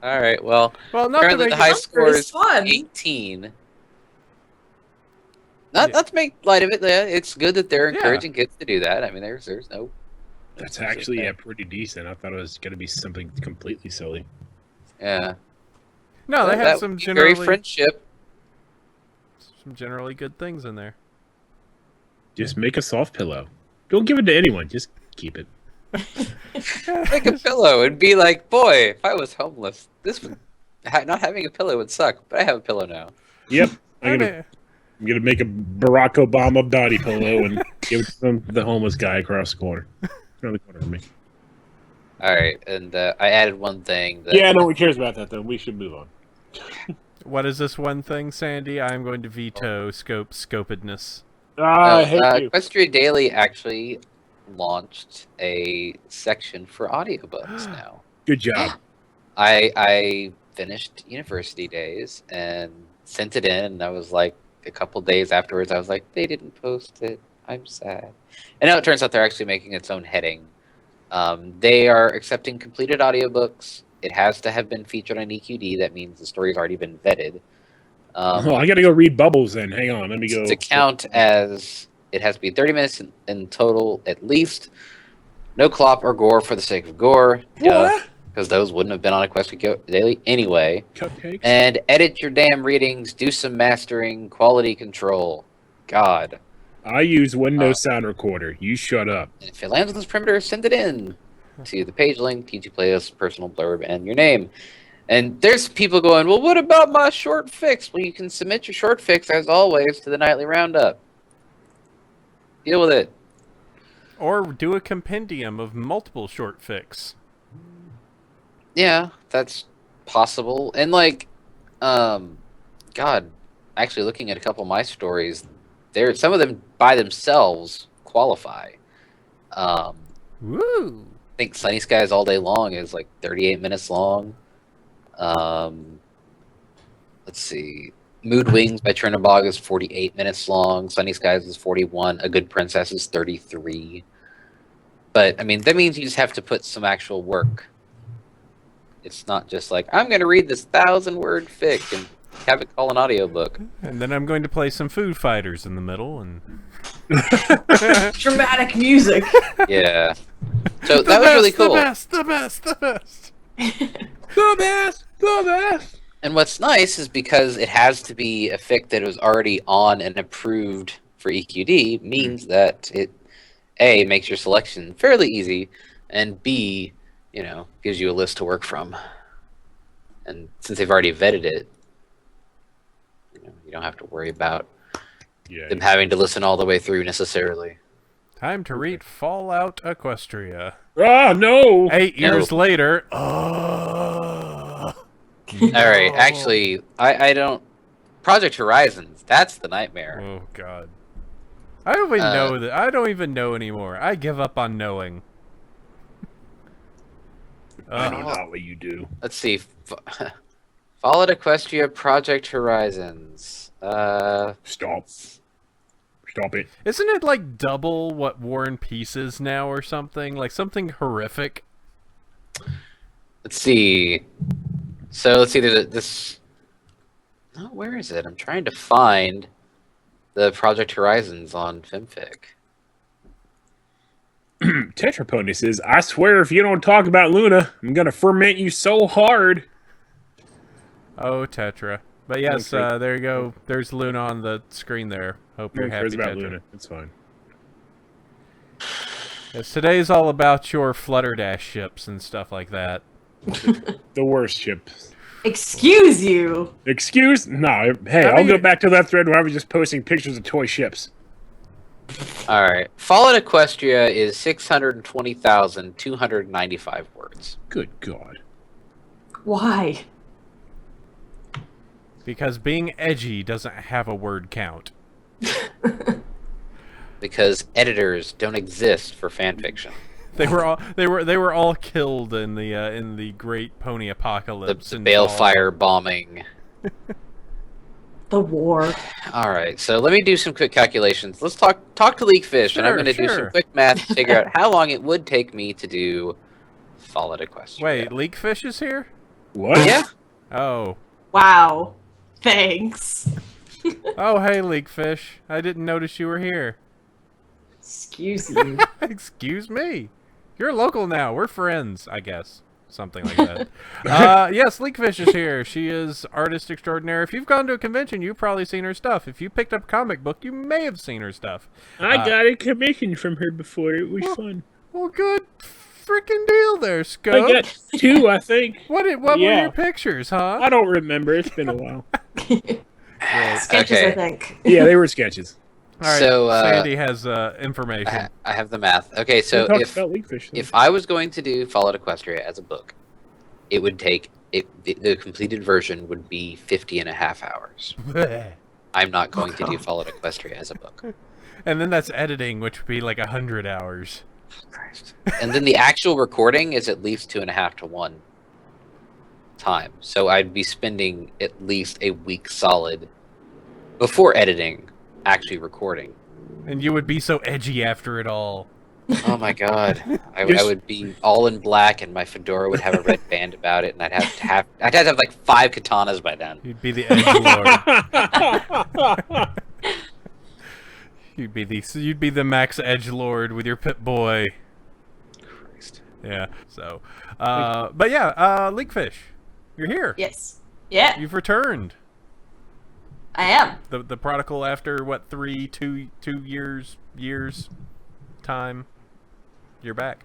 Speaker 2: All right. Well,
Speaker 1: Well, not to
Speaker 2: apparently
Speaker 1: make
Speaker 2: the high
Speaker 1: it...
Speaker 2: score
Speaker 4: It's
Speaker 2: is
Speaker 4: fun.
Speaker 2: 18. Not to make light of it. Yeah, it's good that they're
Speaker 1: Yeah.
Speaker 2: encouraging kids to do that. I mean, there's no.
Speaker 3: That's actually pretty decent. I thought it was going to be something completely silly.
Speaker 2: Yeah.
Speaker 1: No, they
Speaker 2: That
Speaker 1: have some
Speaker 2: would be very
Speaker 1: generally good things in there.
Speaker 3: Just make a soft pillow. Don't give it to anyone. Just keep it.
Speaker 2: Make a pillow and be like, boy, if I was homeless, not having a pillow would suck. But I have a pillow now.
Speaker 3: Yep. I'm gonna make a Barack Obama body pillow and give it to the homeless guy across the corner. Around the corner from me.
Speaker 2: All right, and I added one thing. That,
Speaker 3: Yeah, no one cares about that though. We should move on.
Speaker 1: What is this one thing, Sandy? I'm going to veto scopedness.
Speaker 3: I hate you.
Speaker 2: Equestria Daily actually launched a section for audiobooks now.
Speaker 3: Good job.
Speaker 2: I finished University Days and sent it in, and I was like, a couple days afterwards, I was like, they didn't post it. I'm sad. And now it turns out they're actually making its own heading. They are accepting completed audiobooks. It has to have been featured on EQD. That means the story's already been vetted.
Speaker 3: Oh, I gotta go read Bubbles then. Hang on, let me go.
Speaker 2: To count as it has to be 30 minutes in total at least. No clop or gore for the sake of gore.
Speaker 3: What?
Speaker 2: Because those wouldn't have been on a Quest to Go Daily anyway.
Speaker 3: Cupcakes?
Speaker 2: And edit your damn readings, do some mastering, quality control. God.
Speaker 3: I use Windows Sound Recorder. You shut up.
Speaker 2: And if it lands on this perimeter, send it in to the page link, TG Playlist, personal blurb, and your name. And there's people going, well, what about my short fix? Well, you can submit your short fix, as always, to the Nightly Roundup. Deal with it.
Speaker 1: Or do a compendium of multiple short fix.
Speaker 2: Yeah, that's possible. And, like, God, actually looking at a couple of my stories, some of them by themselves qualify.
Speaker 1: Woo!
Speaker 2: I think Sunny Skies All Day Long is like 38 minutes long. Let's see. Mood Wings by Chernobog is 48 minutes long. Sunny Skies is 41. A Good Princess is 33. But, I mean, that means you just have to put some actual work. It's not just like, I'm going to read this 1,000-word fic and have it call an audiobook.
Speaker 1: And then I'm going to play some Foo Fighters in the middle and...
Speaker 4: Dramatic music.
Speaker 2: Yeah. So that was really cool.
Speaker 1: The best.
Speaker 3: The best!
Speaker 2: And what's nice is because it has to be a fic that was already on and approved for EQD, means that it, A, makes your selection fairly easy, and B, gives you a list to work from. And since they've already vetted it, you don't have to worry about them having to listen all the way through necessarily.
Speaker 1: Time to read Fallout Equestria.
Speaker 3: Oh, no!
Speaker 1: 8 years
Speaker 2: No.
Speaker 1: later.
Speaker 2: All right, actually, I don't... Project Horizons, that's the nightmare.
Speaker 1: Oh, God. I don't even know that. I don't even know anymore. I give up on knowing.
Speaker 3: I know not what you do.
Speaker 2: Let's see. Fallout Equestria, Project Horizons.
Speaker 3: Stop it.
Speaker 1: Isn't it like double what War and Peace is now or something? Like something horrific?
Speaker 2: Let's see. So let's see. There's this. Oh, where is it? I'm trying to find the Project Horizons on FimFic.
Speaker 3: Tetrapony says, I swear if you don't talk about Luna, I'm gonna ferment you so hard.
Speaker 1: Oh, Tetra. But yes,
Speaker 3: Okay.
Speaker 1: there you go. There's Luna on the screen there. Hope you're
Speaker 3: Who
Speaker 1: happy,
Speaker 3: cares about
Speaker 1: Tetra.
Speaker 3: Luna? It's fine.
Speaker 1: Yes, today's all about your Flutterdash ships and stuff like that.
Speaker 3: The worst ship.
Speaker 4: Excuse you.
Speaker 3: Excuse? No. Hey, I'll go back to that thread where I was just posting pictures of toy ships.
Speaker 2: All right. Fallout Equestria is 620,295 words.
Speaker 3: Good God.
Speaker 4: Why?
Speaker 1: Because being edgy doesn't have a word count.
Speaker 2: Because editors don't exist for fan fiction.
Speaker 1: They were all killed in the Great Pony Apocalypse.
Speaker 2: The
Speaker 1: in
Speaker 2: balefire bombing.
Speaker 4: The war.
Speaker 2: All right, so let me do some quick calculations. Let's talk to LeekFish, and I'm going to do some quick math to figure out how long it would take me to do Fallout Equestria.
Speaker 1: Wait, LeekFish is here?
Speaker 3: What?
Speaker 2: Yeah.
Speaker 1: Oh.
Speaker 4: Wow. Thanks.
Speaker 1: Oh, hey, LeekFish. I didn't notice you were here.
Speaker 4: Excuse you.
Speaker 1: Excuse me. You're local now. We're friends, I guess. Something like that. Yes, LeekFish is here. She is artist extraordinaire. If you've gone to a convention, you've probably seen her stuff. If you picked up a comic book, you may have seen her stuff.
Speaker 3: I got a commission from her before. It was fun.
Speaker 1: Well, good freaking deal there, Scope.
Speaker 3: I got 2, I think.
Speaker 1: What were your pictures, huh?
Speaker 3: I don't remember. It's been a while.
Speaker 4: Sketches,
Speaker 2: Okay.
Speaker 4: I think.
Speaker 3: Yeah, they were sketches.
Speaker 1: All right,
Speaker 2: So,
Speaker 1: Sandy has information.
Speaker 2: I have the math. Okay, so
Speaker 3: We talked about LeekFish, though.
Speaker 2: if I was going to do Fallout Equestria as a book, it would take the completed version would be 50 and a half hours. I'm not going to do Fallout Equestria as a book.
Speaker 1: And then that's editing, which would be like 100 hours.
Speaker 2: Christ. And then the actual recording is at least 2.5 to 1 time. So I'd be spending at least a week solid before editing, actually recording.
Speaker 1: And you would be so edgy after it all.
Speaker 2: Oh my god. I would be all in black and my fedora would have a red band about it and I'd have like 5 katanas by then.
Speaker 1: You'd be the edgelord. You'd be the Max Edgelord with your Pip-Boy.
Speaker 2: Christ.
Speaker 1: Yeah. So, but yeah, LeekFish, you're here.
Speaker 4: Yes. Yeah,
Speaker 1: You've returned.
Speaker 4: I am.
Speaker 1: The prodigal after what 2 years time. You're back.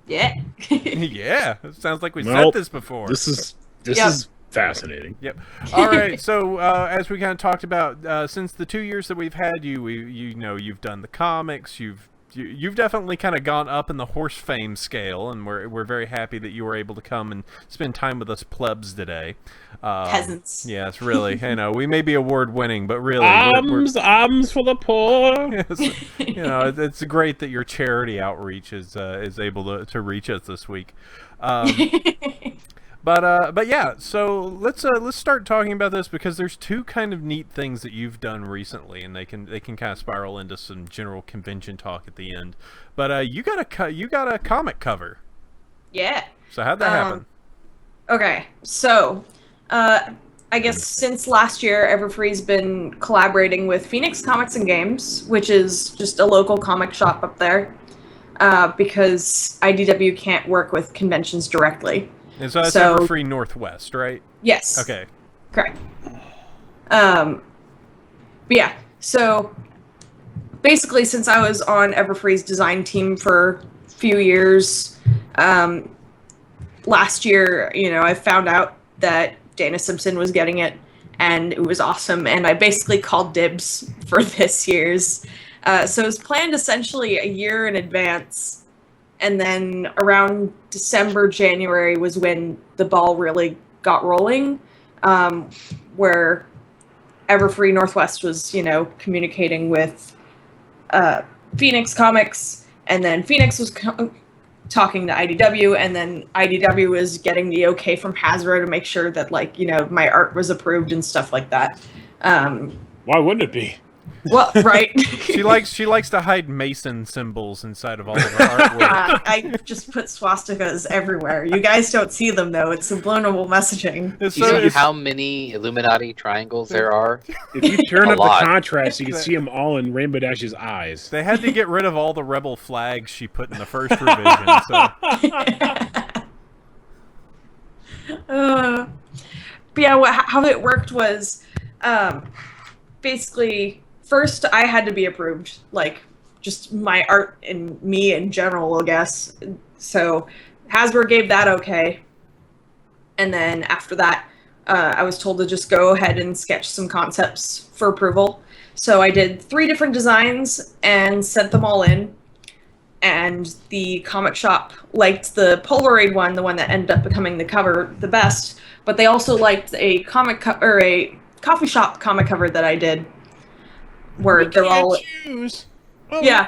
Speaker 4: Yeah.
Speaker 1: Yeah. It sounds like we
Speaker 3: Well,
Speaker 1: said this before.
Speaker 3: This is
Speaker 4: Yep.
Speaker 3: fascinating.
Speaker 1: Yep. All right. So as we kind of talked about, since the 2 years that we've had you, you've done the comics. You've definitely kind of gone up in the horse fame scale, and we're very happy that you were able to come and spend time with us plebs today.
Speaker 4: Peasants.
Speaker 1: Yes, really. We may be award winning, but really,
Speaker 3: Arms for the poor.
Speaker 1: yes, it's great that your charity outreach is able to reach us this week. But yeah, so let's start talking about this because there's 2 kind of neat things that you've done recently, and they can kind of spiral into some general convention talk at the end. But you got a comic cover.
Speaker 4: Yeah.
Speaker 1: So how'd that happen?
Speaker 4: Okay, so I guess since last year, Everfree's been collaborating with Phoenix Comics and Games, which is just a local comic shop up there, because IDW can't work with conventions directly.
Speaker 1: And so that's Everfree Northwest, right?
Speaker 4: Yes.
Speaker 1: Okay.
Speaker 4: Correct. But yeah, so basically, since I was on Everfree's design team for a few years, last year, I found out that Dana Simpson was getting it, and it was awesome, and I basically called dibs for this year's. So it was planned essentially a year in advance, and then around December, January was when the ball really got rolling, where Everfree Northwest was, communicating with Phoenix Comics, and then Phoenix was talking to IDW, and then IDW was getting the okay from Hasbro to make sure that, my art was approved and stuff like that.
Speaker 3: Why wouldn't it be?
Speaker 4: Well, right.
Speaker 1: She likes to hide Mason symbols inside of all of her artwork.
Speaker 4: I just put swastikas everywhere. You guys don't see them, though. It's subliminal messaging.
Speaker 1: It's
Speaker 2: Do you
Speaker 1: so-
Speaker 2: know
Speaker 1: it's-
Speaker 2: how many Illuminati triangles there are?
Speaker 3: If you turn
Speaker 2: A
Speaker 3: up
Speaker 2: lot.
Speaker 3: the contrast, you can see them all in Rainbow Dash's eyes.
Speaker 1: They had to get rid of all the rebel flags she put in the first revision. So.
Speaker 4: But yeah, how it worked was basically first I had to be approved, just my art and me in general, I guess. So Hasbro gave that okay. And then after that, I was told to just go ahead and sketch some concepts for approval. So I did 3 different designs and sent them all in. And the comic shop liked the Polaroid one, the one that ended up becoming the cover, the best. But they also liked a a coffee shop comic cover that I did, where they're all.
Speaker 3: Choose.
Speaker 4: Yeah,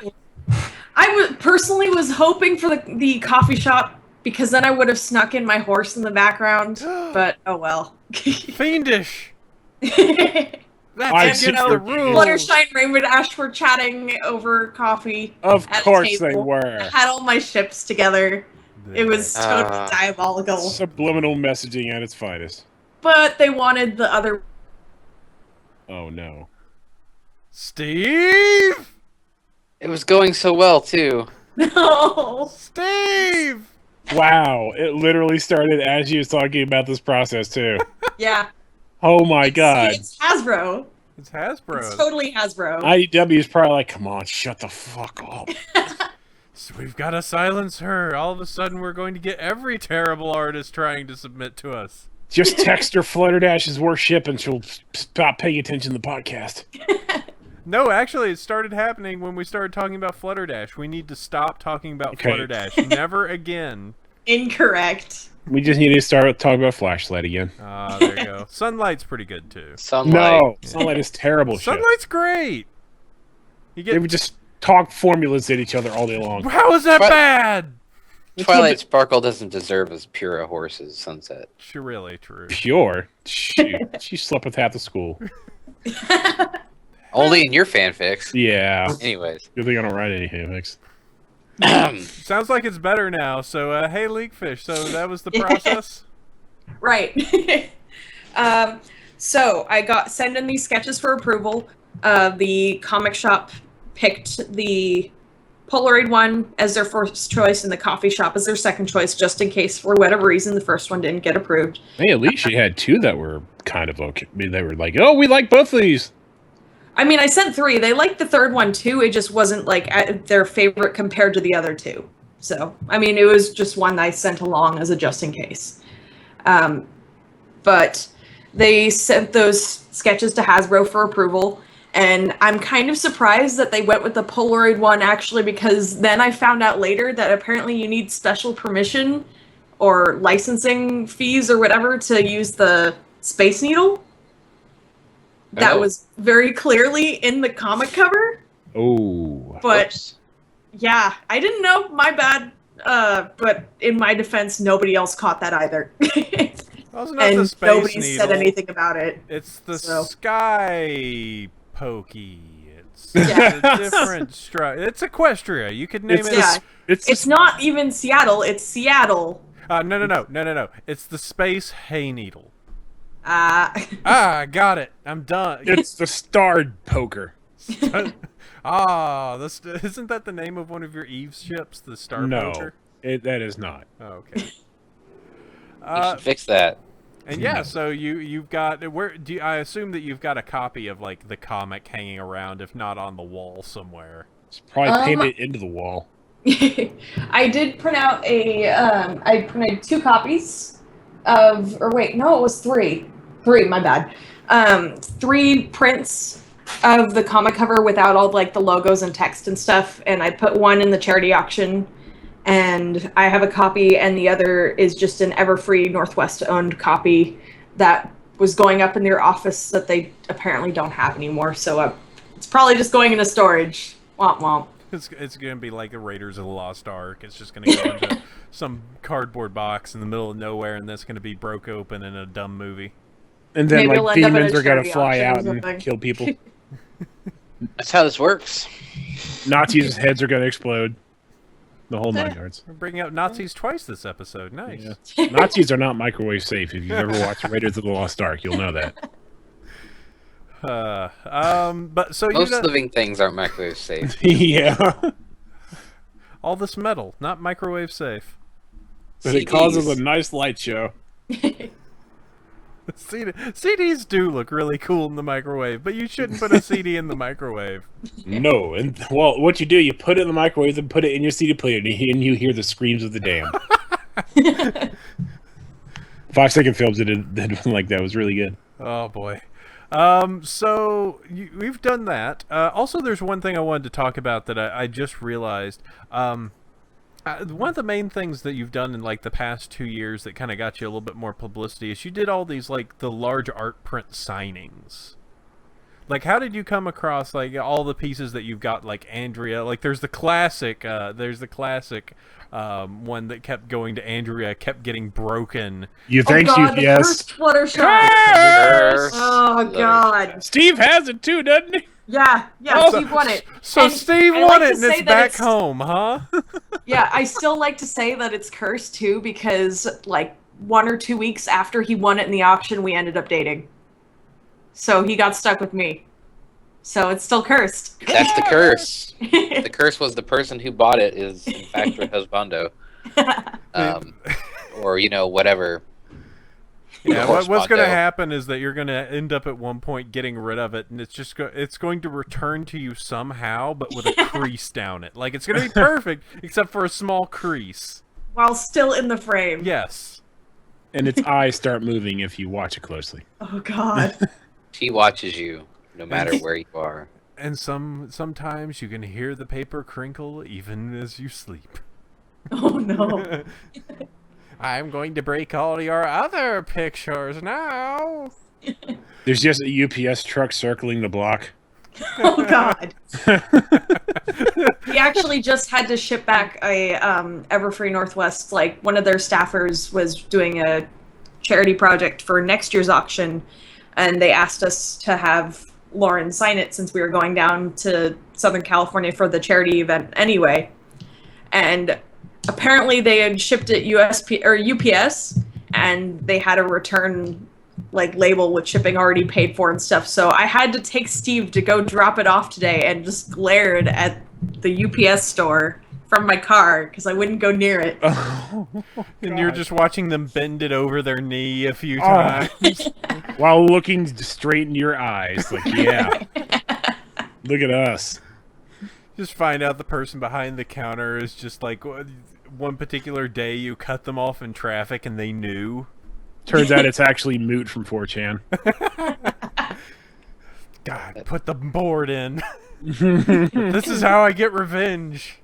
Speaker 4: I personally was hoping for the coffee shop because then I would have snuck in my horse in the background. But oh well.
Speaker 1: Fiendish.
Speaker 3: I've
Speaker 1: That's against the rules.
Speaker 4: Fluttershy and Rainbow Dash were chatting over coffee.
Speaker 3: Of
Speaker 4: at a
Speaker 3: course they
Speaker 4: table.
Speaker 3: were.
Speaker 4: I had all my ships together. It was totally
Speaker 2: Ah.
Speaker 4: diabolical.
Speaker 3: Subliminal messaging at its finest.
Speaker 4: But they wanted the other.
Speaker 3: Oh no.
Speaker 1: Steve.
Speaker 2: It was going so well, too.
Speaker 4: No.
Speaker 1: Steve.
Speaker 3: Wow, it literally started as you was talking about this process too.
Speaker 4: Yeah.
Speaker 3: Oh my god.
Speaker 4: It's Hasbro.
Speaker 1: It's Hasbro.
Speaker 4: It's totally Hasbro.
Speaker 3: IDW is probably like, come on, shut the fuck up.
Speaker 1: So we've got to silence her. All of a sudden, we're going to get every terrible artist trying to submit to us.
Speaker 3: Just text her Flutterdash's worship and she'll stop paying attention to the podcast.
Speaker 1: No, actually, it started happening when we started talking about Flutterdash. We need to stop talking about
Speaker 3: Okay.
Speaker 1: Flutterdash. Never again.
Speaker 4: Incorrect.
Speaker 3: We just need to start talking about Flashlight again.
Speaker 1: Ah, there you go. Sunlight's pretty good, too.
Speaker 2: Sunlight.
Speaker 3: No, Sunlight is terrible shit.
Speaker 1: Sunlight's great. You
Speaker 3: They
Speaker 1: get.
Speaker 3: would just talk formulas at each other all day long.
Speaker 1: How is that
Speaker 2: What?
Speaker 1: bad?
Speaker 2: Twilight Sparkle doesn't deserve as pure a horse as Sunset.
Speaker 1: Really true.
Speaker 3: Pure. Shoot, she slept with half the school.
Speaker 2: Only in your fanfics.
Speaker 3: Yeah.
Speaker 2: Anyways.
Speaker 3: Good thing I don't write any fanfics.
Speaker 1: Sounds like it's better now. So, hey, LeekFish. So that was the process.
Speaker 4: Right. So I got sent in these sketches for approval. The comic shop picked the Polaroid one as their first choice and the coffee shop as their second choice, just in case for whatever reason the first one didn't get approved.
Speaker 3: Hey, at least you had two that were kind of okay. I mean, they were like, oh, we like both of these.
Speaker 4: I mean, I sent 3. They liked the third one too. It just wasn't like their favorite compared to the other 2. So, I mean, it was just one I sent along as a just in case. But they sent those sketches to Hasbro for approval. And I'm kind of surprised that they went with the Polaroid one, actually, because then I found out later that apparently you need special permission or licensing fees or whatever to use the Space Needle. That was very clearly in the comic cover.
Speaker 3: Oh.
Speaker 4: But,
Speaker 2: Whoops.
Speaker 4: yeah, I didn't know. My bad. But in my defense, nobody else caught that either.
Speaker 1: Well, it's not the
Speaker 4: And
Speaker 1: Space
Speaker 4: nobody
Speaker 1: Needle.
Speaker 4: said anything about it.
Speaker 1: It's the
Speaker 4: So.
Speaker 1: Sky Pokey. It's
Speaker 4: Yeah.
Speaker 1: a different stripe. It's Equestria. You could name
Speaker 3: It's
Speaker 1: it.
Speaker 4: Yeah.
Speaker 3: It's
Speaker 4: It's not even Seattle. It's Seattle.
Speaker 1: No. It's the Space Hay Needle.
Speaker 4: Ah,
Speaker 1: Got it. I'm done.
Speaker 3: it's the starred poker.
Speaker 1: Isn't that the name of one of your Eve's ships, the Star
Speaker 3: No,
Speaker 1: Poker?
Speaker 3: that is not.
Speaker 1: Oh, okay.
Speaker 2: You should fix that.
Speaker 1: And yeah, so you've got I assume that you've got a copy of like the comic hanging around, if not on the wall somewhere.
Speaker 3: It's probably painted into the wall.
Speaker 4: I did print out I printed 2 copies of, or wait, no, it was 3. 3, my bad. 3 prints of the comic cover without all like the logos and text and stuff, and I put one in the charity auction, and I have a copy, and the other is just an Everfree Northwest owned copy that was going up in their office that they apparently don't have anymore, so it's probably just going into storage. Womp womp.
Speaker 1: It's gonna be like the Raiders of the Lost Ark. It's just gonna go into some cardboard box in the middle of nowhere, and that's gonna be broke open in a dumb movie.
Speaker 3: And then
Speaker 4: Maybe it'll
Speaker 3: like
Speaker 4: end up in a
Speaker 3: demons are gonna
Speaker 4: charity
Speaker 3: fly
Speaker 4: auction or
Speaker 3: out
Speaker 4: something.
Speaker 3: and kill people.
Speaker 2: That's how this works.
Speaker 3: Nazis' heads are gonna explode. The whole 9 yards.
Speaker 1: We're bringing up Nazis twice this episode. Nice.
Speaker 3: Yeah. Nazis are not microwave safe. If you've ever watched Raiders of the Lost Ark, you'll know that.
Speaker 1: But so
Speaker 2: Most
Speaker 1: you got
Speaker 2: living things aren't microwave safe.
Speaker 3: Yeah.
Speaker 1: all this metal, not microwave safe.
Speaker 3: But it causes a nice light show.
Speaker 1: CDs do look really cool in the microwave, but you shouldn't put a CD in the microwave.
Speaker 3: No, and well, what you do, you put it in the microwave and put it in your CD player, and you hear the screams of the damned. 5-second films that did like that was really good.
Speaker 1: Oh boy. So we've done that. Also, there's one thing I wanted to talk about that I just realized. One of the main things that you've done in like the past 2 years that kind of got you a little bit more publicity is you did all these like the large art print signings. Like, how did you come across like all the pieces that you've got? Like Andrea, like there's the classic one that kept going to Andrea, kept getting broken.
Speaker 3: You think
Speaker 4: God, the
Speaker 3: yes?
Speaker 4: first Fluttershy.
Speaker 2: Curse.
Speaker 4: Oh God.
Speaker 3: Steve has it too, doesn't he?
Speaker 4: Yeah,
Speaker 1: Oh,
Speaker 4: Steve won it.
Speaker 1: So
Speaker 4: And
Speaker 1: Steve
Speaker 4: I
Speaker 1: won
Speaker 4: like to
Speaker 1: it, and
Speaker 4: say
Speaker 1: it's
Speaker 4: that
Speaker 1: back
Speaker 4: it's-
Speaker 1: home, huh?
Speaker 4: Yeah, I still like to say that it's cursed too, because like 1 or 2 weeks after he won it in the auction, we ended up dating. So he got stuck with me. So it's still cursed.
Speaker 2: That's the curse. The curse was the person who bought it is in fact your husbando. Or whatever.
Speaker 1: Yeah, what's going to
Speaker 2: Correspondent.
Speaker 1: happen is that you're going to end up at one point getting rid of it, and it's just it's going to return to you somehow, but with a crease down it. Like, it's going to be perfect, except for a small crease.
Speaker 4: While still in the frame.
Speaker 1: Yes.
Speaker 3: And its eyes start moving if you watch it closely.
Speaker 4: Oh God.
Speaker 2: She watches you no matter where you are.
Speaker 1: And sometimes you can hear the paper crinkle even as you sleep.
Speaker 4: Oh no.
Speaker 1: I'm going to break all your other pictures now.
Speaker 3: There's just a UPS truck circling the block.
Speaker 4: Oh God. We actually just had to ship back a Everfree Northwest. Like, one of their staffers was doing a charity project for next year's auction, and they asked us to have Lauren sign it since we were going down to Southern California for the charity event anyway. and apparently they had shipped it USP or UPS, and they had a return like label with shipping already paid for and stuff. So I had to take Steve to go drop it off today, and just glared at the UPS store from my car because I wouldn't go near it.
Speaker 1: And you're just watching them bend it over their knee a few times.
Speaker 3: While looking straight in your eyes. Like, yeah. Look at us.
Speaker 1: Just find out the person behind the counter is just like one particular day you cut them off in traffic and they knew.
Speaker 3: Turns out it's actually Moot from 4chan.
Speaker 1: God, put the board in. This is how I get revenge.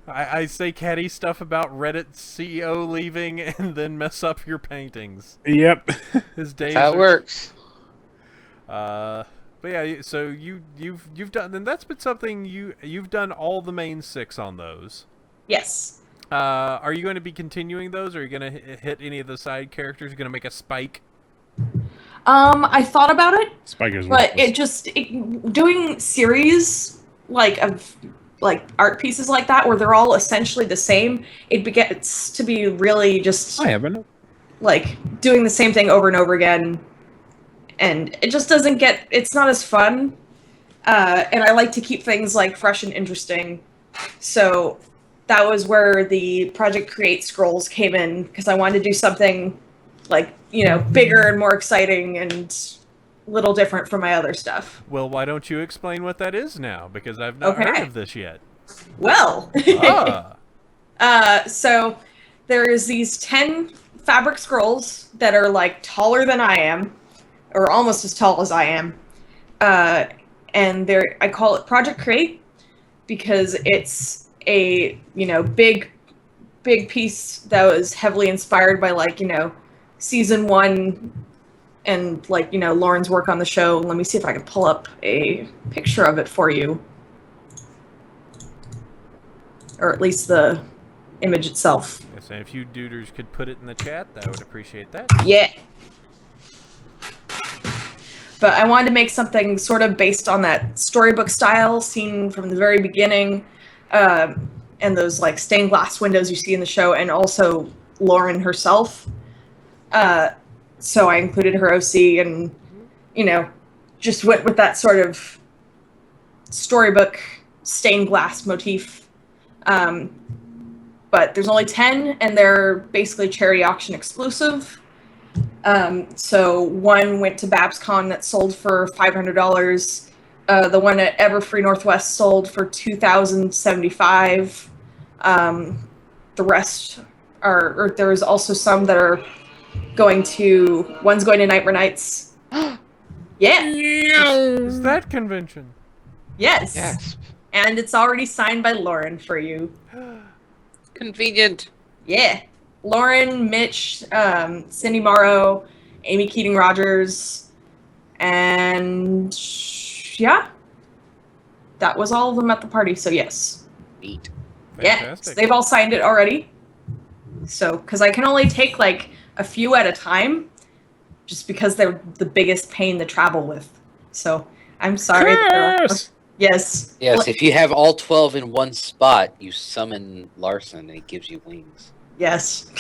Speaker 1: I say catty stuff about Reddit CEO leaving and then mess up your paintings.
Speaker 3: Yep.
Speaker 1: His days.
Speaker 2: How it works.
Speaker 1: But yeah, so you've done, and that's been something you've done all the main 6 on those.
Speaker 4: Yes.
Speaker 1: Are you going to be continuing those? Or are you going to hit any of the side characters? Are you going to make a Spike?
Speaker 4: I thought about it,
Speaker 3: Spikers,
Speaker 4: but doing series of art pieces like that where they're all essentially the same, it gets to be really just
Speaker 3: I haven't.
Speaker 4: like doing the same thing over and over again, and it just doesn't get. It's not as fun, and I like to keep things like fresh and interesting. So that was where the Project Create scrolls came in, because I wanted to do something like, bigger and more exciting and a little different from my other stuff.
Speaker 1: Well, why don't you explain what that is now? Because I've not heard of this yet.
Speaker 4: Well, so there's these 10 fabric scrolls that are like taller than I am, or almost as tall as I am. And I call it Project Create because it's a, big piece that was heavily inspired by season 1 and Lauren's work on the show. Let me see if I can pull up a picture of it for you. Or at least the image itself.
Speaker 1: Yes, and if you duders could put it in the chat, I would appreciate that.
Speaker 4: Yeah. But I wanted to make something sort of based on that storybook style seen from the very beginning, and those stained glass windows you see in the show, and also Lauren herself. So I included her OC and, just went with that sort of storybook stained glass motif. But there's only 10, and they're basically charity auction exclusive. So one went to BabsCon that sold for $500. The one at Everfree Northwest sold for $2,075. The rest or there was also some that are one's going to Nightmare Nights. Yeah.
Speaker 1: Is that convention?
Speaker 4: Yes.
Speaker 2: Yes.
Speaker 4: And it's already signed by Lauren for you.
Speaker 2: Convenient.
Speaker 4: Yeah. Lauren, Mitch, Cindy Morrow, Amy Keating-Rogers, and yeah. That was all of them at the party, so yes.
Speaker 2: Neat.
Speaker 4: Yeah, so they've all signed it already. So, because I can only take a few at a time, just because they're the biggest pain to travel with. So, I'm sorry. Yes.
Speaker 2: Yes, if you have all 12 in one spot, you summon Larson and he gives you wings.
Speaker 4: Yes.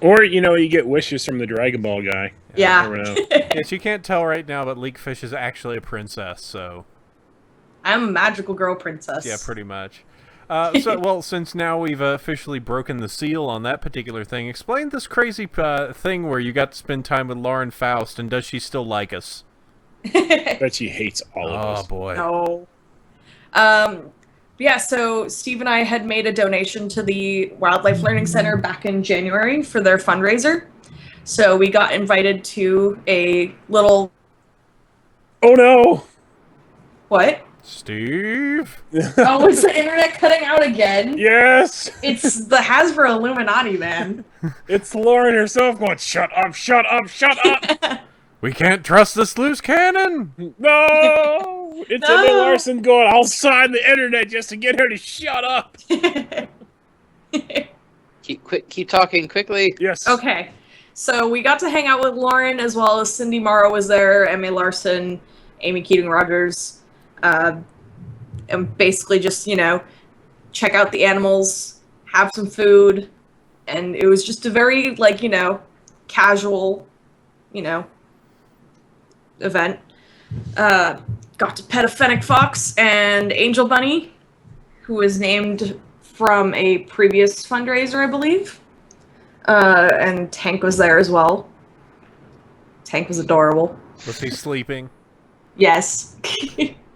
Speaker 3: Or, you get wishes from the Dragon Ball guy.
Speaker 4: Yeah.
Speaker 3: You never know.
Speaker 1: Yes, you can't tell right now, but LeekFish is actually a princess, so...
Speaker 4: I'm a magical girl princess.
Speaker 1: Yeah, pretty much. Since now we've officially broken the seal on that particular thing, explain this crazy thing where you got to spend time with Lauren Faust, and does she still like us?
Speaker 3: Bet she hates all of us.
Speaker 1: Oh, boy.
Speaker 4: No. Yeah, so Steve and I had made a donation to the Wildlife Learning Center back in January for their fundraiser. So we got invited to a little...
Speaker 3: Oh, no!
Speaker 4: What?
Speaker 1: Steve?
Speaker 4: Oh, is the internet cutting out again?
Speaker 3: Yes!
Speaker 4: It's the Hasbro Illuminati, man.
Speaker 3: It's Lauren herself going, shut up, shut up, shut up!
Speaker 1: We can't trust this loose cannon!
Speaker 3: No! It's Emma Larson going, I'll sign the internet just to get her to shut up!
Speaker 2: Keep talking quickly.
Speaker 3: Yes.
Speaker 4: Okay. So we got to hang out with Lauren, as well as Cindy Morrow was there, Emma Larson, Amy Keating-Rogers, and basically just, check out the animals, have some food, and it was just a very, like, casual, event. Got to pet a fennec fox and angel bunny, who was named from a previous fundraiser, I believe. And Tank was there as well. Tank was adorable.
Speaker 1: Was he sleeping?
Speaker 4: Yes.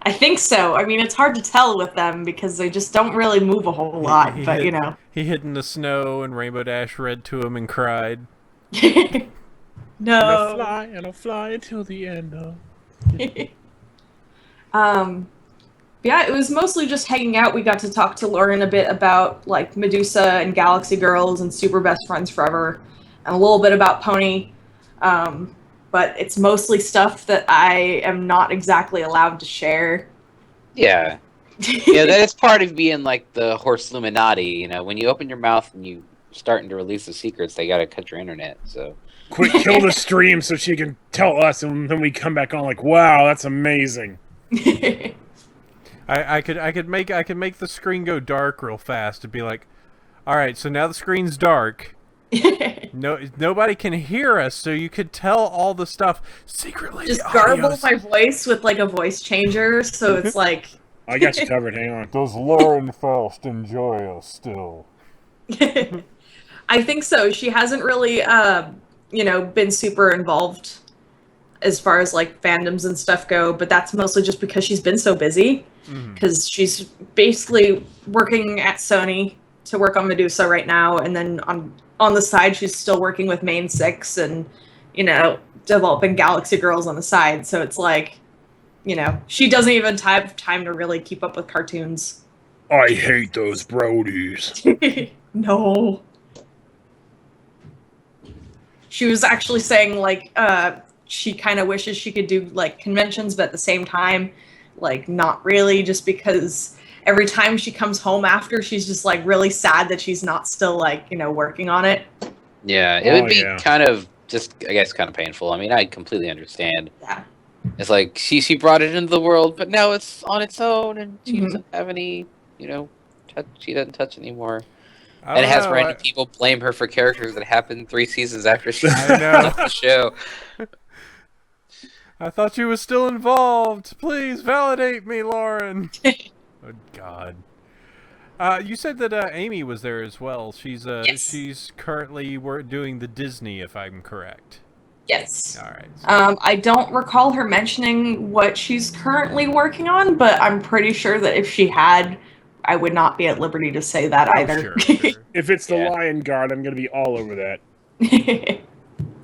Speaker 4: I think so. I mean, it's hard to tell with them because they just don't really move a whole lot, but
Speaker 1: He hid in the snow and Rainbow Dash read to him and cried.
Speaker 4: No.
Speaker 3: And I'll fly until the end of...
Speaker 4: Yeah, it was mostly just hanging out. We got to talk to Lauren a bit about, like, Medusa and Galaxy Girls and Super Best Friends Forever, and a little bit about Pony. But it's mostly stuff that I am not exactly allowed to share.
Speaker 2: Yeah. Yeah, that's part of being like the horse Illuminati. When you open your mouth and you starting to release the secrets, they gotta cut your internet. So
Speaker 3: Quick, kill the stream so she can tell us, and then we come back on like, wow, that's amazing.
Speaker 1: I could make the screen go dark real fast and be like, all right, so now the screen's dark. Nobody can hear us, so you could tell all the stuff secretly.
Speaker 4: Just garble my voice with, like, a voice changer, so it's like...
Speaker 3: I got you covered, hang on.
Speaker 5: Does Lauren Faust enjoy us still?
Speaker 4: I think so. She hasn't really, been super involved as far as, like, fandoms and stuff go, but that's mostly just because she's been so busy. Because she's basically working at Sony to work on Medusa right now, and then on the side, she's still working with Main 6 and, developing Galaxy Girls on the side. So it's like, she doesn't even have time to really keep up with cartoons.
Speaker 3: I hate those Brodies.
Speaker 4: No. She was actually saying, like, she kind of wishes she could do, like, conventions, but at the same time, like, not really, just because every time she comes home after, she's just, like, really sad that she's not still, like, working on it.
Speaker 2: yeah, it would be kind of just, I guess, kind of painful. I mean, I completely understand.
Speaker 4: Yeah.
Speaker 2: It's like she brought it into the world, but now it's on its own, and she doesn't have any, touch. She doesn't touch anymore. And it has random people blame her for characters that happened 3 seasons after she left the show.
Speaker 1: I thought you was still involved. Please validate me, Lauren. Oh God. You said that Amy was there as well. She's
Speaker 4: Yes.
Speaker 1: she's currently doing the Disney, if I'm correct.
Speaker 4: Yes.
Speaker 1: All right.
Speaker 4: I don't recall her mentioning what she's currently working on, but I'm pretty sure that if she had, I would not be at liberty to say that either.
Speaker 1: Sure.
Speaker 3: If it's the
Speaker 2: Yeah.
Speaker 3: Lion Guard, I'm going to be all over that.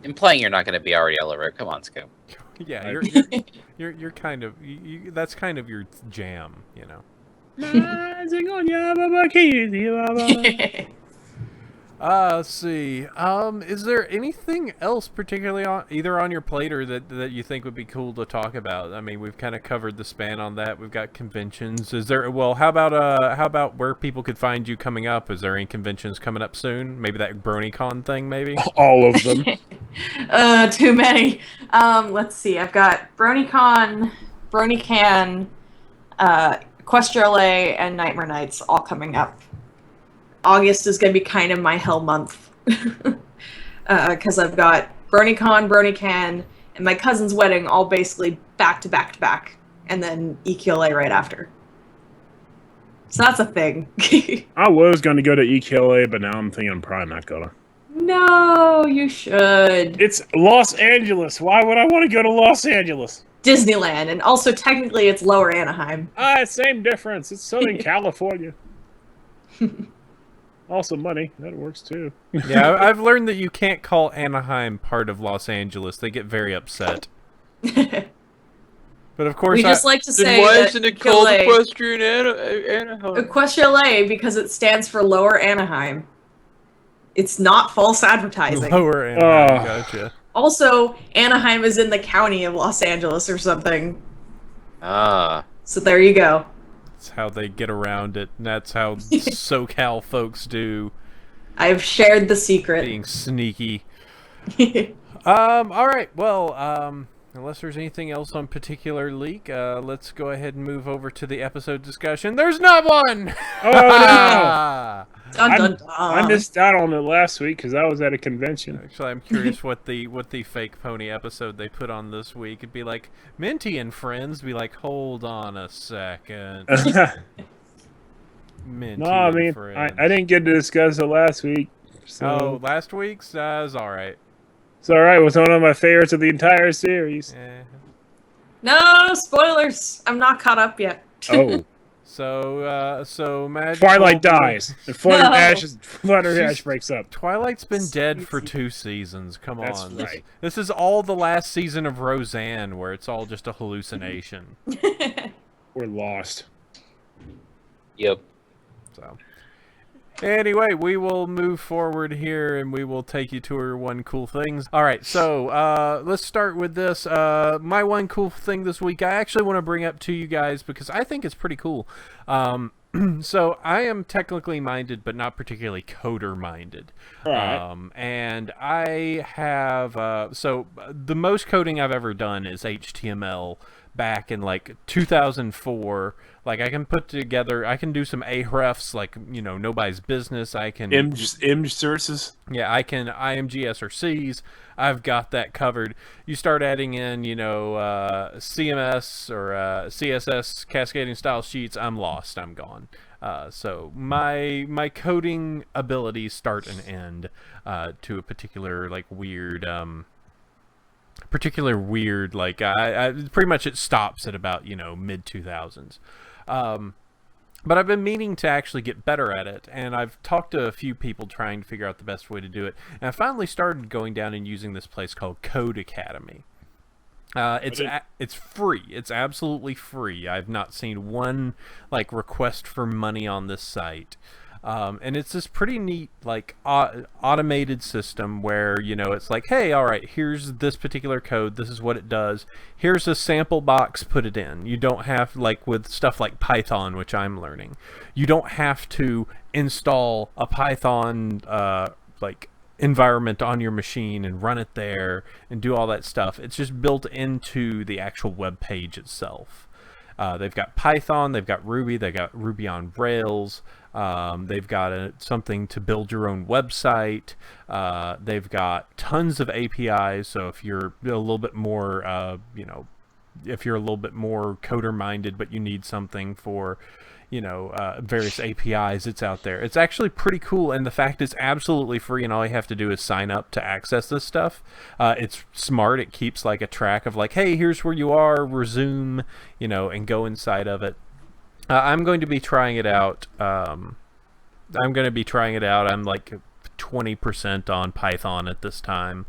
Speaker 2: Implying you're not going to be already all over it. Come on, Scoop.
Speaker 1: Yeah, you're kind of that's kind of your jam, Let's see. Is there anything else particularly either on your plate or that you think would be cool to talk about? I mean, we've kind of covered the span on that. We've got conventions. Is there? Well, how about where people could find you coming up? Is there any conventions coming up soon? Maybe that BronyCon thing, maybe.
Speaker 3: All of them.
Speaker 4: Too many. Let's see. I've got BronyCon, BronyCan, Equestria LA, and Nightmare Nights all coming up. August is going to be kind of my hell month. Because I've got BronyCon, BronyCan, and my cousin's wedding all basically back to back to back. And then EQLA right after. So that's a thing.
Speaker 3: I was going to go to EQLA, but now I'm thinking I'm probably not going to.
Speaker 4: No, you should.
Speaker 3: It's Los Angeles. Why would I want to go to Los Angeles?
Speaker 4: Disneyland, and also technically it's Lower Anaheim.
Speaker 3: Same difference. It's Southern California. Also money. That works too.
Speaker 1: Yeah, I've learned that you can't call Anaheim part of Los Angeles. They get very upset. But of course,
Speaker 4: We just like to say
Speaker 2: why
Speaker 4: that
Speaker 2: isn't it called
Speaker 4: EQLA
Speaker 2: Equestrian Anaheim?
Speaker 4: Equestria LA because it stands for Lower Anaheim. It's not false advertising.
Speaker 1: Lower Anaheim.
Speaker 3: Oh.
Speaker 1: Gotcha.
Speaker 4: Also, Anaheim is in the county of Los Angeles or something.
Speaker 2: Ah.
Speaker 4: So there you go.
Speaker 1: That's how they get around it. And that's how SoCal folks do.
Speaker 4: I've shared the secret.
Speaker 1: Being sneaky. All right. Well, Unless there's anything else on particular leak, let's go ahead and move over to the episode discussion. There's not one!
Speaker 3: Oh, no!
Speaker 4: Dun, dun, dun.
Speaker 3: I missed out on it last week because I was at a convention.
Speaker 1: Actually, I'm curious what the fake pony episode they put on this week. It'd be like, Minty and friends be like, hold on a second. Minty
Speaker 3: No, I
Speaker 1: and
Speaker 3: mean,
Speaker 1: friends.
Speaker 3: I didn't get to discuss it last week. So
Speaker 1: Oh, last week's was alright.
Speaker 3: it's all right. It was one of my favorites of the entire series.
Speaker 4: No spoilers. I'm not caught up yet.
Speaker 3: Oh,
Speaker 1: So Magic
Speaker 3: Twilight dies. And
Speaker 4: No.
Speaker 3: Flutterdash breaks up.
Speaker 1: Twilight's been dead for 2 seasons. Come
Speaker 3: That's
Speaker 1: on.
Speaker 3: right.
Speaker 1: This is all the last season of Roseanne, where it's all just a hallucination.
Speaker 3: We're lost.
Speaker 2: Yep.
Speaker 1: So, anyway, we will move forward here, and we will take you to our one cool things. All right, so let's start with this. My one cool thing this week, I actually want to bring up to you guys because I think it's pretty cool. So I am technically minded, but not particularly coder minded.
Speaker 3: Right.
Speaker 1: And I have so the most coding I've ever done is HTML back in like 2004. Like I can put together, I can do some ahrefs, like nobody's business. I can
Speaker 6: image sources.
Speaker 1: Yeah, I can IMG SRCs. I've got that covered. You start adding in, CMS or CSS cascading style sheets, I'm lost. I'm gone. So my coding abilities start and end to a particular weird like I pretty much it stops at about mid 2000s. But I've been meaning to actually get better at it, and I've talked to a few people trying to figure out the best way to do it, and I finally started going down and using this place called Code Academy. It's free. It's absolutely free. I've not seen one request for money on this site. And it's this pretty neat automated system where it's like, hey, all right, here's this particular code, this is what it does, here's a sample box, put it in. You don't have, with stuff like Python, which I'm learning, you don't have to install a Python environment on your machine and run it there and do all that stuff. It's just built into the actual web page itself. They've got Python, they've got Ruby, they've got Ruby on Rails, they've got something to build your own website, they've got tons of APIs, so if you're a little bit more, if you're a little bit more coder-minded but you need something for, various APIs, it's out there. It's actually pretty cool, and the fact it's absolutely free and all you have to do is sign up to access this stuff. It's smart. It keeps a track of hey, here's where you are, resume, and go inside of it. I'm going to be trying it out. I'm 20% on Python at this time.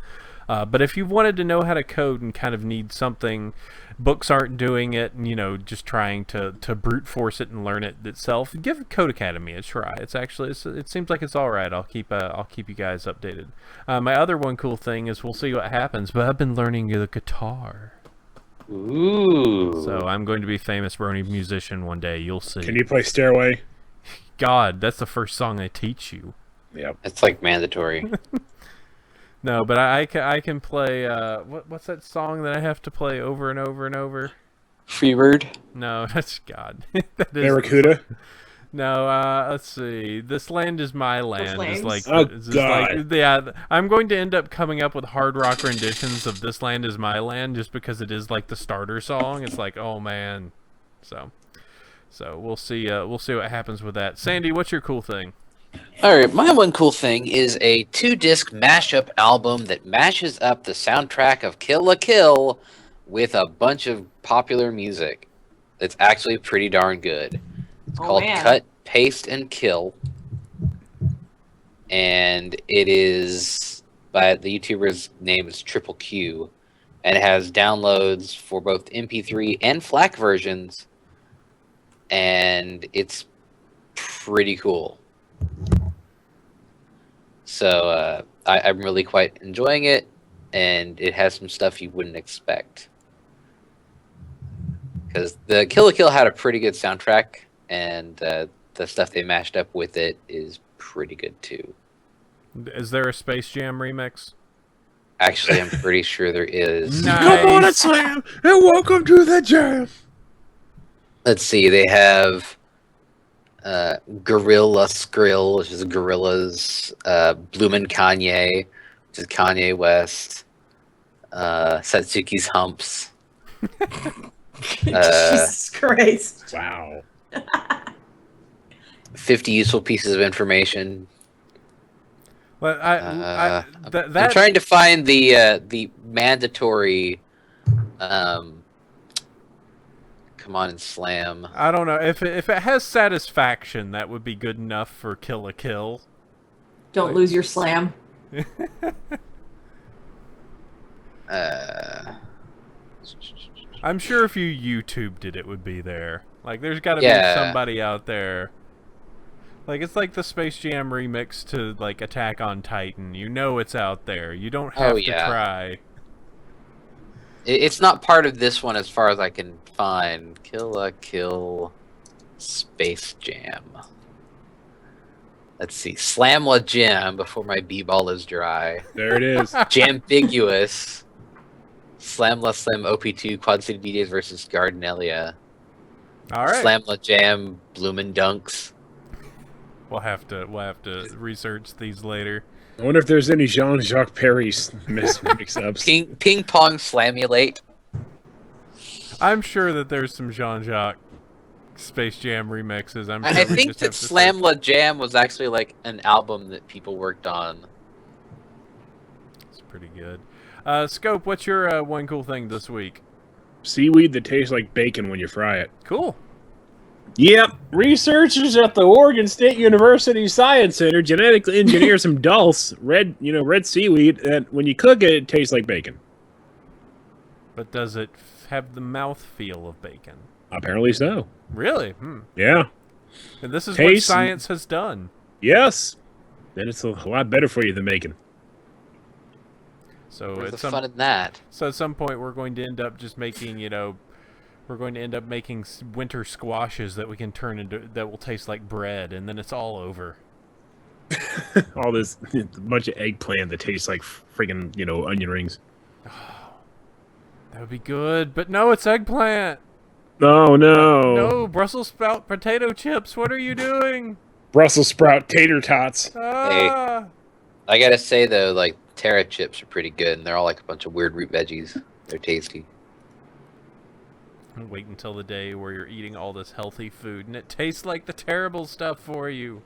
Speaker 1: But if you've wanted to know how to code and kind of need something, books aren't doing it, and just trying to brute force it and learn it itself, give Code Academy a try. It's actually it seems like it's all right. I'll keep you guys updated. My other one cool thing is we'll see what happens, but I've been learning the guitar.
Speaker 2: Ooh.
Speaker 1: So I'm going to be a famous Brony musician one day. You'll see.
Speaker 3: Can you play Stairway?
Speaker 1: God, that's the first song they teach you.
Speaker 3: Yep.
Speaker 2: It's mandatory.
Speaker 1: No, but I can play, what's that song that I have to play over and over and over?
Speaker 2: Freebird.
Speaker 1: No, that's God. That is,
Speaker 3: Barracuda?
Speaker 1: no, let's see. This Land Is My Land is
Speaker 3: God.
Speaker 1: yeah, I'm going to end up coming up with hard rock renditions of This Land Is My Land just because it is the starter song. It's oh man. So we'll see what happens with that. Sandy, what's your cool thing?
Speaker 2: Alright, my one cool thing is a 2-disc mashup album that mashes up the soundtrack of Kill la Kill with a bunch of popular music. It's actually pretty darn good. It's called
Speaker 4: man.
Speaker 2: Cut, Paste, and Kill. And it is by the YouTuber's name is Triple Q. And it has downloads for both MP3 and FLAC versions. And it's pretty cool. So I'm really quite enjoying it, and it has some stuff you wouldn't expect. Because the Kill la Kill had a pretty good soundtrack, and the stuff they mashed up with it is pretty good too.
Speaker 1: Is there a Space Jam remix?
Speaker 2: Actually, I'm pretty sure there is.
Speaker 1: Nice.
Speaker 3: Come on, it's Slam, and welcome to the jam.
Speaker 2: Let's see. They have Gorilla Skrill, which is Gorilla's. Bloomin' Kanye, which is Kanye West. Satsuki's Humps.
Speaker 4: Jesus Christ.
Speaker 3: Wow.
Speaker 2: 50 useful pieces of information.
Speaker 1: But
Speaker 2: I'm
Speaker 1: that
Speaker 2: trying to find the mandatory. Come on and slam.
Speaker 1: I don't know if it has satisfaction, that would be good enough for Kill a Kill.
Speaker 4: Don't lose your slam.
Speaker 1: I'm sure if you YouTubed it, it would be there. Like, there's got to be
Speaker 2: Yeah.
Speaker 1: somebody out there. Like, it's like the Space Jam remix to, like, Attack on Titan. You know it's out there. You don't have to try.
Speaker 2: It's not part of this one as far as I can find. Kill a Kill Space Jam. Let's see. Slam La Jam before my B-ball is dry.
Speaker 3: There it is.
Speaker 2: Jambiguous. Slam La Slam OP2 Quad City DJs versus Gardenelia.
Speaker 1: All right.
Speaker 2: Slam La Jam Bloomin' Dunks.
Speaker 1: We'll have to research these later.
Speaker 3: I wonder if there's any Jean-Jacques Perry mix-ups.
Speaker 2: Ping Pong Slamulate.
Speaker 1: I'm sure that there's some Jean-Jacques Space Jam remixes.
Speaker 2: I think that Slam La Jam was actually like an album that people worked on.
Speaker 1: It's pretty good. Scope, what's your one cool thing this week?
Speaker 3: Seaweed that tastes like bacon when you fry it.
Speaker 1: Cool.
Speaker 3: Yep. Researchers at the Oregon State University Science Center genetically engineer some dulse, red seaweed, and when you cook it, it tastes like bacon.
Speaker 1: But does it have the mouth feel of bacon?
Speaker 3: Apparently so.
Speaker 1: Really?
Speaker 3: Yeah.
Speaker 1: And this is what
Speaker 3: Taste-
Speaker 1: science has done.
Speaker 3: Yes. Then it's a lot better for you than bacon.
Speaker 1: So
Speaker 2: Where's
Speaker 1: at
Speaker 2: the fun in that?
Speaker 1: at some point we're going to end up just making, we're going to end up making winter squashes that we can turn into, that will taste like bread, and then it's all over.
Speaker 3: All this bunch of eggplant that tastes like freaking, onion rings.
Speaker 1: That would be good, but no, it's eggplant.
Speaker 3: Oh, no.
Speaker 1: No, Brussels sprout potato chips. What are you doing?
Speaker 3: Brussels sprout tater tots.
Speaker 1: Ah!
Speaker 2: I gotta say though, like Terra chips are pretty good, and they're all like a bunch of weird root veggies. They're tasty.
Speaker 1: Wait until the day where you're eating all this healthy food and it tastes like the terrible stuff for you.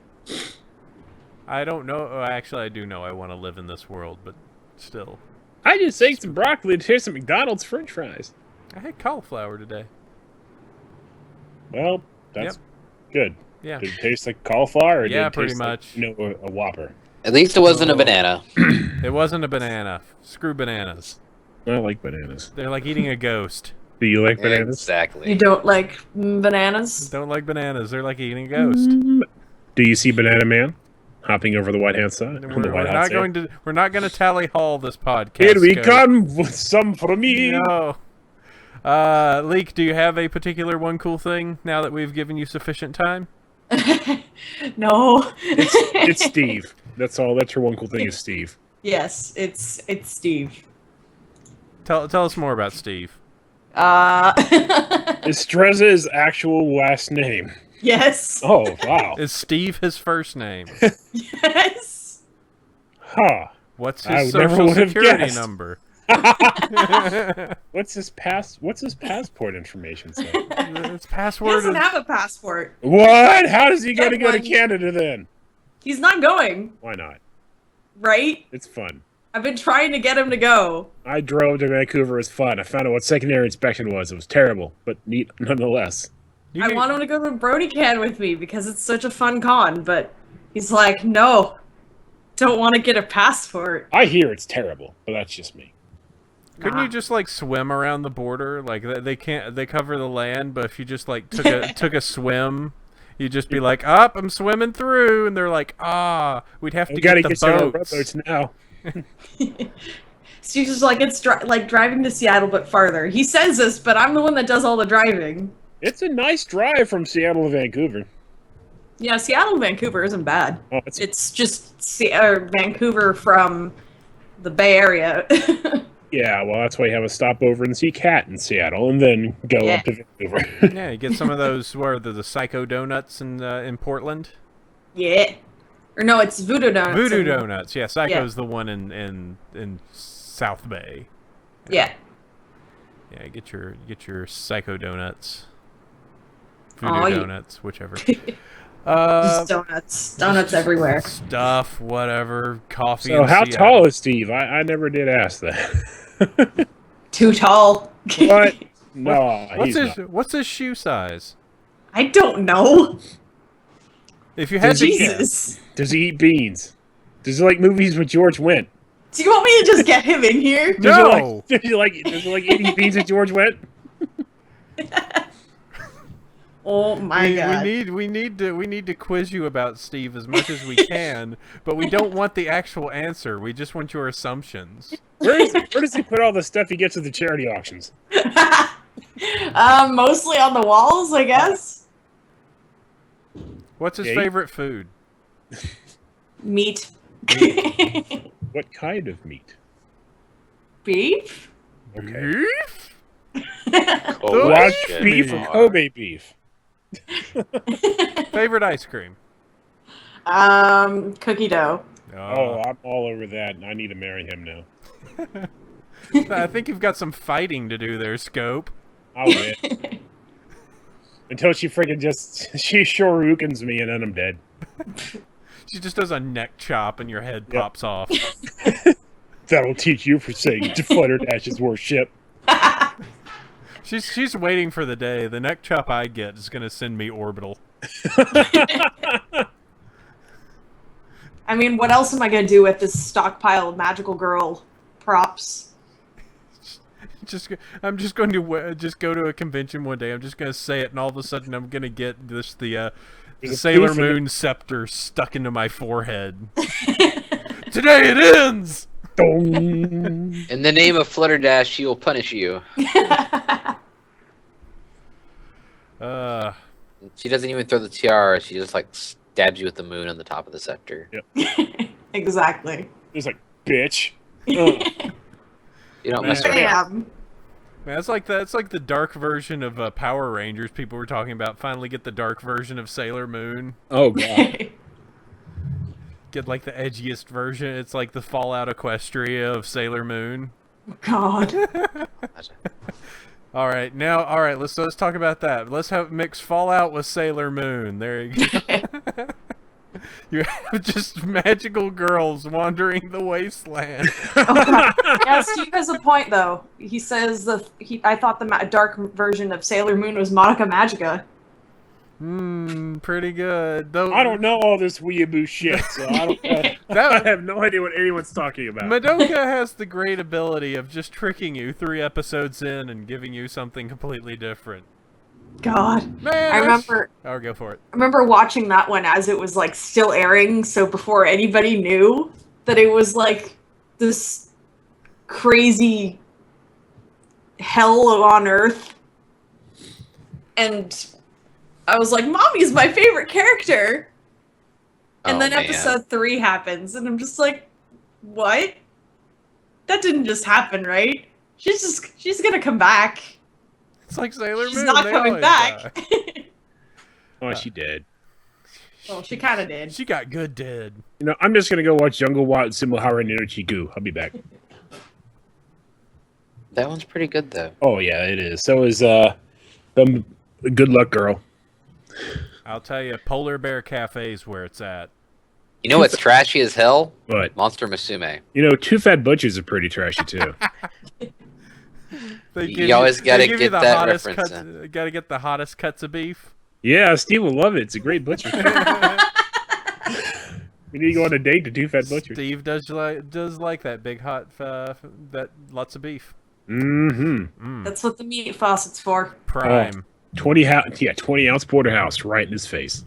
Speaker 1: I don't know. Oh, actually, I do know I want to live in this world, but still.
Speaker 3: I just ate some broccoli to taste some McDonald's French fries.
Speaker 1: I had cauliflower today.
Speaker 3: Well, that's good.
Speaker 1: Yeah.
Speaker 3: Did it taste like cauliflower? Or
Speaker 1: Yeah,
Speaker 3: did it
Speaker 1: pretty
Speaker 3: taste
Speaker 1: much.
Speaker 3: Like, a Whopper.
Speaker 2: At least it wasn't a banana.
Speaker 1: It wasn't a banana. Screw bananas.
Speaker 3: I like bananas.
Speaker 1: They're like eating a ghost.
Speaker 3: Do you like bananas?
Speaker 2: Exactly.
Speaker 4: You don't like bananas?
Speaker 1: Don't like bananas. They're like eating a ghost.
Speaker 3: Do you see Banana Man hopping over the White House side?
Speaker 1: We're not going to tally haul this podcast.
Speaker 3: Here we
Speaker 1: Scope.
Speaker 3: come with some for me.
Speaker 1: No. Leek, do you have a particular one cool thing now that we've given you sufficient time?
Speaker 4: No.
Speaker 3: It's Steve. That's all. That's her one cool thing is Steve.
Speaker 4: Yes, it's Steve.
Speaker 1: Tell us more about Steve.
Speaker 3: Estreza is actual last name.
Speaker 4: Yes.
Speaker 3: Oh, wow.
Speaker 1: Is Steve his first name?
Speaker 4: Yes.
Speaker 3: Huh.
Speaker 1: What's
Speaker 3: I
Speaker 1: his
Speaker 3: never
Speaker 1: social
Speaker 3: would have
Speaker 1: security
Speaker 3: guessed.
Speaker 1: number?
Speaker 3: What's his passport information say?
Speaker 1: His
Speaker 4: He
Speaker 1: password
Speaker 4: doesn't
Speaker 1: is...
Speaker 4: have a passport.
Speaker 3: What? How does he going to
Speaker 4: Get
Speaker 3: go to
Speaker 4: one.
Speaker 3: Canada then?
Speaker 4: He's not going,
Speaker 3: Why not?
Speaker 4: right?
Speaker 3: It's fun.
Speaker 4: I've been trying to get him to go.
Speaker 3: I drove to Vancouver. It was fun. I found out what secondary inspection was. It was terrible, but neat nonetheless.
Speaker 1: You
Speaker 4: I
Speaker 1: can-
Speaker 4: want him to go to BronyCon with me because it's such a fun con, but he's like, no, don't want to get a passport.
Speaker 3: I hear it's terrible, but that's just me.
Speaker 1: Couldn't
Speaker 4: Nah.
Speaker 1: you just like swim around the border? Like they can't. They cover the land, but if you just like took a swim, you'd just be like, "Up, I'm swimming through," and they're like, "Ah, we'd have to
Speaker 3: We got to
Speaker 1: get
Speaker 3: get
Speaker 1: the
Speaker 3: some more
Speaker 1: boats."
Speaker 3: rowboats now.
Speaker 4: Steve's just like, it's like driving to Seattle, but farther. He says this, but I'm the one that does all the driving.
Speaker 3: It's a nice drive from Seattle to Vancouver.
Speaker 4: Yeah, Seattle to Vancouver isn't bad.
Speaker 3: Oh,
Speaker 4: It's just Vancouver from the Bay Area.
Speaker 3: Yeah, well, that's why you have a stopover and see Cat in Seattle, and then go
Speaker 4: Yeah.
Speaker 3: up to Vancouver.
Speaker 1: Yeah, you get some of those. Where are the Psycho Donuts in Portland?
Speaker 4: Yeah. Or no, it's Voodoo Donuts.
Speaker 1: Voodoo Donuts. Yeah, Psycho's the one in South Bay.
Speaker 4: Yeah.
Speaker 1: Yeah, get your Psycho Donuts. Voodoo
Speaker 4: Aw,
Speaker 1: Donuts, whichever.
Speaker 4: Just donuts. Donuts everywhere.
Speaker 1: Stuff, whatever. Coffee.
Speaker 3: So,
Speaker 1: in
Speaker 3: how
Speaker 1: Seattle.
Speaker 3: tall is Steve? I never did ask that.
Speaker 4: Too tall.
Speaker 3: What? No,
Speaker 1: What's his shoe size?
Speaker 4: I don't know.
Speaker 1: If you had to guess.
Speaker 4: Jesus.
Speaker 3: Does he eat beans? Does he like movies with George Wendt?
Speaker 4: Do you want me to just get him in here?
Speaker 1: No.
Speaker 3: Does he like eating beans with George Wendt?
Speaker 4: Oh my god.
Speaker 1: We need to quiz you about Steve as much as we can, but we don't want the actual answer. We just want your assumptions.
Speaker 3: Where does he put all the stuff he gets at the charity auctions?
Speaker 4: Mostly on the walls, I guess.
Speaker 1: What's his
Speaker 3: Yeah,
Speaker 1: favorite food?
Speaker 4: Meat.
Speaker 3: What kind of meat?
Speaker 4: Beef?
Speaker 3: Okay.
Speaker 1: Beef?
Speaker 2: Oh,
Speaker 3: Watch
Speaker 2: shit.
Speaker 3: beef or Kobe beef?
Speaker 1: Favorite ice cream?
Speaker 4: Cookie dough.
Speaker 3: Oh, I'm all over that, and I need to marry him now.
Speaker 1: I think you've got some fighting to do there, Scope.
Speaker 3: I'll win. Until she Shoryukens me, and then I'm dead.
Speaker 1: She just does a neck chop and your head pops off.
Speaker 3: That'll teach you for saying Flutterdash's worship.
Speaker 1: She's waiting for the day. The neck chop I get is gonna send me orbital.
Speaker 4: I mean, what else am I gonna do with this stockpile of magical girl props?
Speaker 1: I'm just going to just go to a convention one day. I'm just gonna say it, and all of a sudden I'm gonna get the Sailor Moon scepter stuck into my forehead. Today it ends.
Speaker 3: Dong.
Speaker 2: In the name of Flutterdash, she will punish you. She doesn't even throw the tiara. She just like stabs you with the moon on the top of the scepter.
Speaker 3: Yep.
Speaker 4: Exactly.
Speaker 3: He's like, bitch.
Speaker 2: You don't mess around.
Speaker 4: Bam.
Speaker 1: Man, it's like the dark version of Power Rangers. People were talking about. Finally, get the dark version of Sailor Moon.
Speaker 3: Oh god.
Speaker 1: Get like the edgiest version. It's like the Fallout Equestria of Sailor Moon.
Speaker 4: God.
Speaker 1: All right, let's talk about that. Let's mix Fallout with Sailor Moon. There you go. You have just magical girls wandering the wasteland.
Speaker 4: Yeah, Steve has a point though. He says I thought the dark version of Sailor Moon was Monica Magica.
Speaker 1: Pretty good. Though
Speaker 3: I don't know all this weeaboo shit, so I have no idea what anyone's talking about.
Speaker 1: Madoka has the great ability of just tricking you 3 episodes in and giving you something completely different.
Speaker 4: God.
Speaker 1: Man,
Speaker 4: I remember
Speaker 1: Oh, go for it.
Speaker 4: I remember watching that one as it was like still airing, so before anybody knew that it was like this crazy hell on earth. And I was like, Mommy's my favorite character. And then episode 3 happens, and I'm just like, what? That didn't just happen, right? She's gonna come back.
Speaker 1: It's like Sailor Moon.
Speaker 4: She's not
Speaker 1: they
Speaker 4: coming
Speaker 1: always
Speaker 4: back.
Speaker 1: die.
Speaker 3: Oh, she did.
Speaker 4: Well, she kind of did.
Speaker 1: She got good dead.
Speaker 3: You know, I'm just gonna go watch Jungle Wild Simulhara Nirochiku. I'll be back.
Speaker 2: That one's pretty good though.
Speaker 3: Oh yeah, it is. So is Good Luck Girl.
Speaker 1: I'll tell you, Polar Bear Cafe's where it's at.
Speaker 2: You know what's trashy as hell?
Speaker 3: But
Speaker 2: Monster Musume.
Speaker 3: you know, Two Fat Butchers are pretty trashy too.
Speaker 2: You always gotta get that reference in.
Speaker 1: Gotta get the hottest cuts of beef.
Speaker 3: Yeah, Steve will love it. It's a great butcher. We need to go on a date to Two Fat Butchers.
Speaker 1: Steve does like that big hot that lots of beef.
Speaker 3: Mm-hmm.
Speaker 4: That's what the meat faucet's for.
Speaker 1: Prime.
Speaker 3: 20 ounce porterhouse right in his face.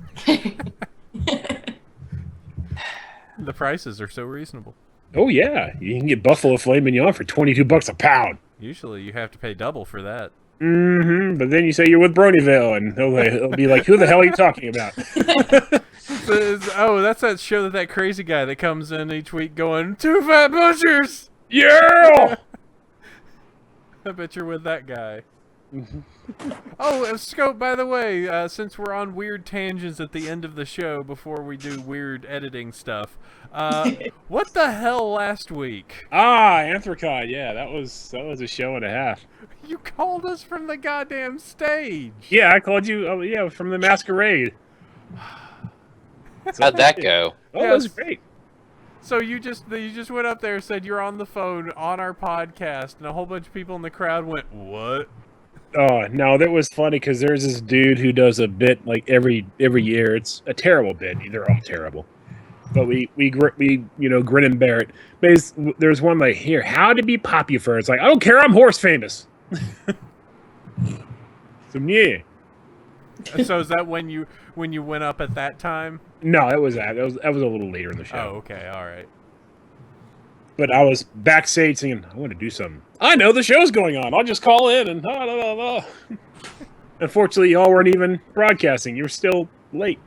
Speaker 1: The prices are so reasonable.
Speaker 3: Oh yeah, you can get buffalo filet mignon for $22 a pound.
Speaker 1: Usually you have to pay double for that.
Speaker 3: Mm-hmm. But then you say you're with Bronyville, and they'll be like, "Who the hell are you talking about?"
Speaker 1: Oh, that's that show that crazy guy that comes in each week going, 2 fat butchers!
Speaker 3: Yeah!
Speaker 1: I bet you're with that guy. Oh, Scope, by the way, since we're on weird tangents at the end of the show before we do weird editing stuff, what the hell last week?
Speaker 3: Anthracod, yeah, that was a show and a half.
Speaker 1: You called us from the goddamn stage!
Speaker 3: Yeah, I called you, from the masquerade.
Speaker 2: How'd that go?
Speaker 3: Oh, that was great.
Speaker 1: So you just went up there and said you're on the phone on our podcast, and a whole bunch of people in the crowd went, "What?"
Speaker 3: Oh no, that was funny because there's this dude who does a bit like every year. It's a terrible bit. They're all terrible, but we grin and bear it. But there's one like here, how to be popular. It's like I don't care, I'm horse famous. So yeah.
Speaker 1: So is that when you went up at that time?
Speaker 3: No, that was a little later in the show.
Speaker 1: Oh, okay, all right.
Speaker 3: But I was backstage singing, I want to do something. I know the show's going on. I'll just call in and blah, blah, blah, blah. Unfortunately, y'all weren't even broadcasting. You were still late.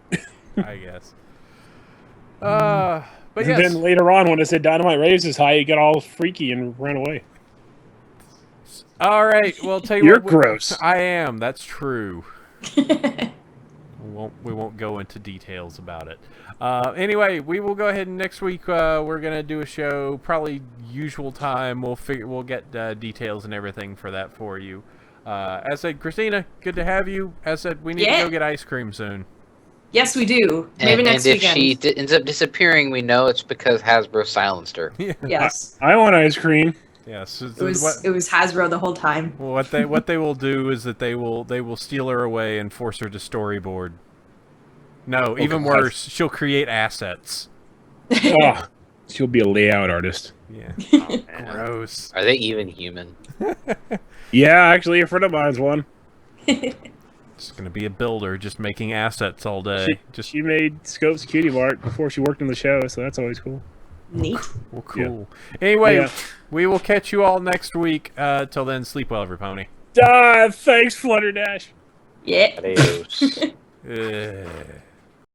Speaker 1: I guess. But
Speaker 3: And
Speaker 1: yes.
Speaker 3: then later on, when I said Dynamite Raves is high, you got all freaky and ran away.
Speaker 1: All right. Well, tell you
Speaker 3: You're
Speaker 1: what.
Speaker 3: gross.
Speaker 1: I am. That's true. We won't go into details about it. Anyway, we will go ahead and next week we're gonna do a show, probably usual time. We'll get details and everything for that for you. As said, Christina, good to have you. As said, we need to go get ice cream soon.
Speaker 4: Yes, we do. Maybe next weekend.
Speaker 2: And if she ends up disappearing, we know it's because Hasbro silenced her.
Speaker 4: Yes.
Speaker 3: I want ice cream.
Speaker 1: Yes.
Speaker 4: It was Hasbro the whole time.
Speaker 1: Well, what they will do is that they will steal her away and force her to storyboard. No, even worse, she'll create assets.
Speaker 3: Oh, she'll be a layout artist.
Speaker 1: Yeah. Oh, gross.
Speaker 2: Are they even human?
Speaker 3: Yeah, actually, a friend of mine's one.
Speaker 1: Just gonna be a builder, just making assets all day.
Speaker 3: She made Scope's Cutie Mart before she worked on the show, so that's always cool.
Speaker 4: Neat.
Speaker 1: Well, cool. Yeah. Anyway,
Speaker 3: Yeah.
Speaker 1: we will catch you all next week. Till then, sleep well, every pony.
Speaker 3: Thanks, Flutterdash.
Speaker 4: Yeah.
Speaker 2: Adios.
Speaker 1: Ugh.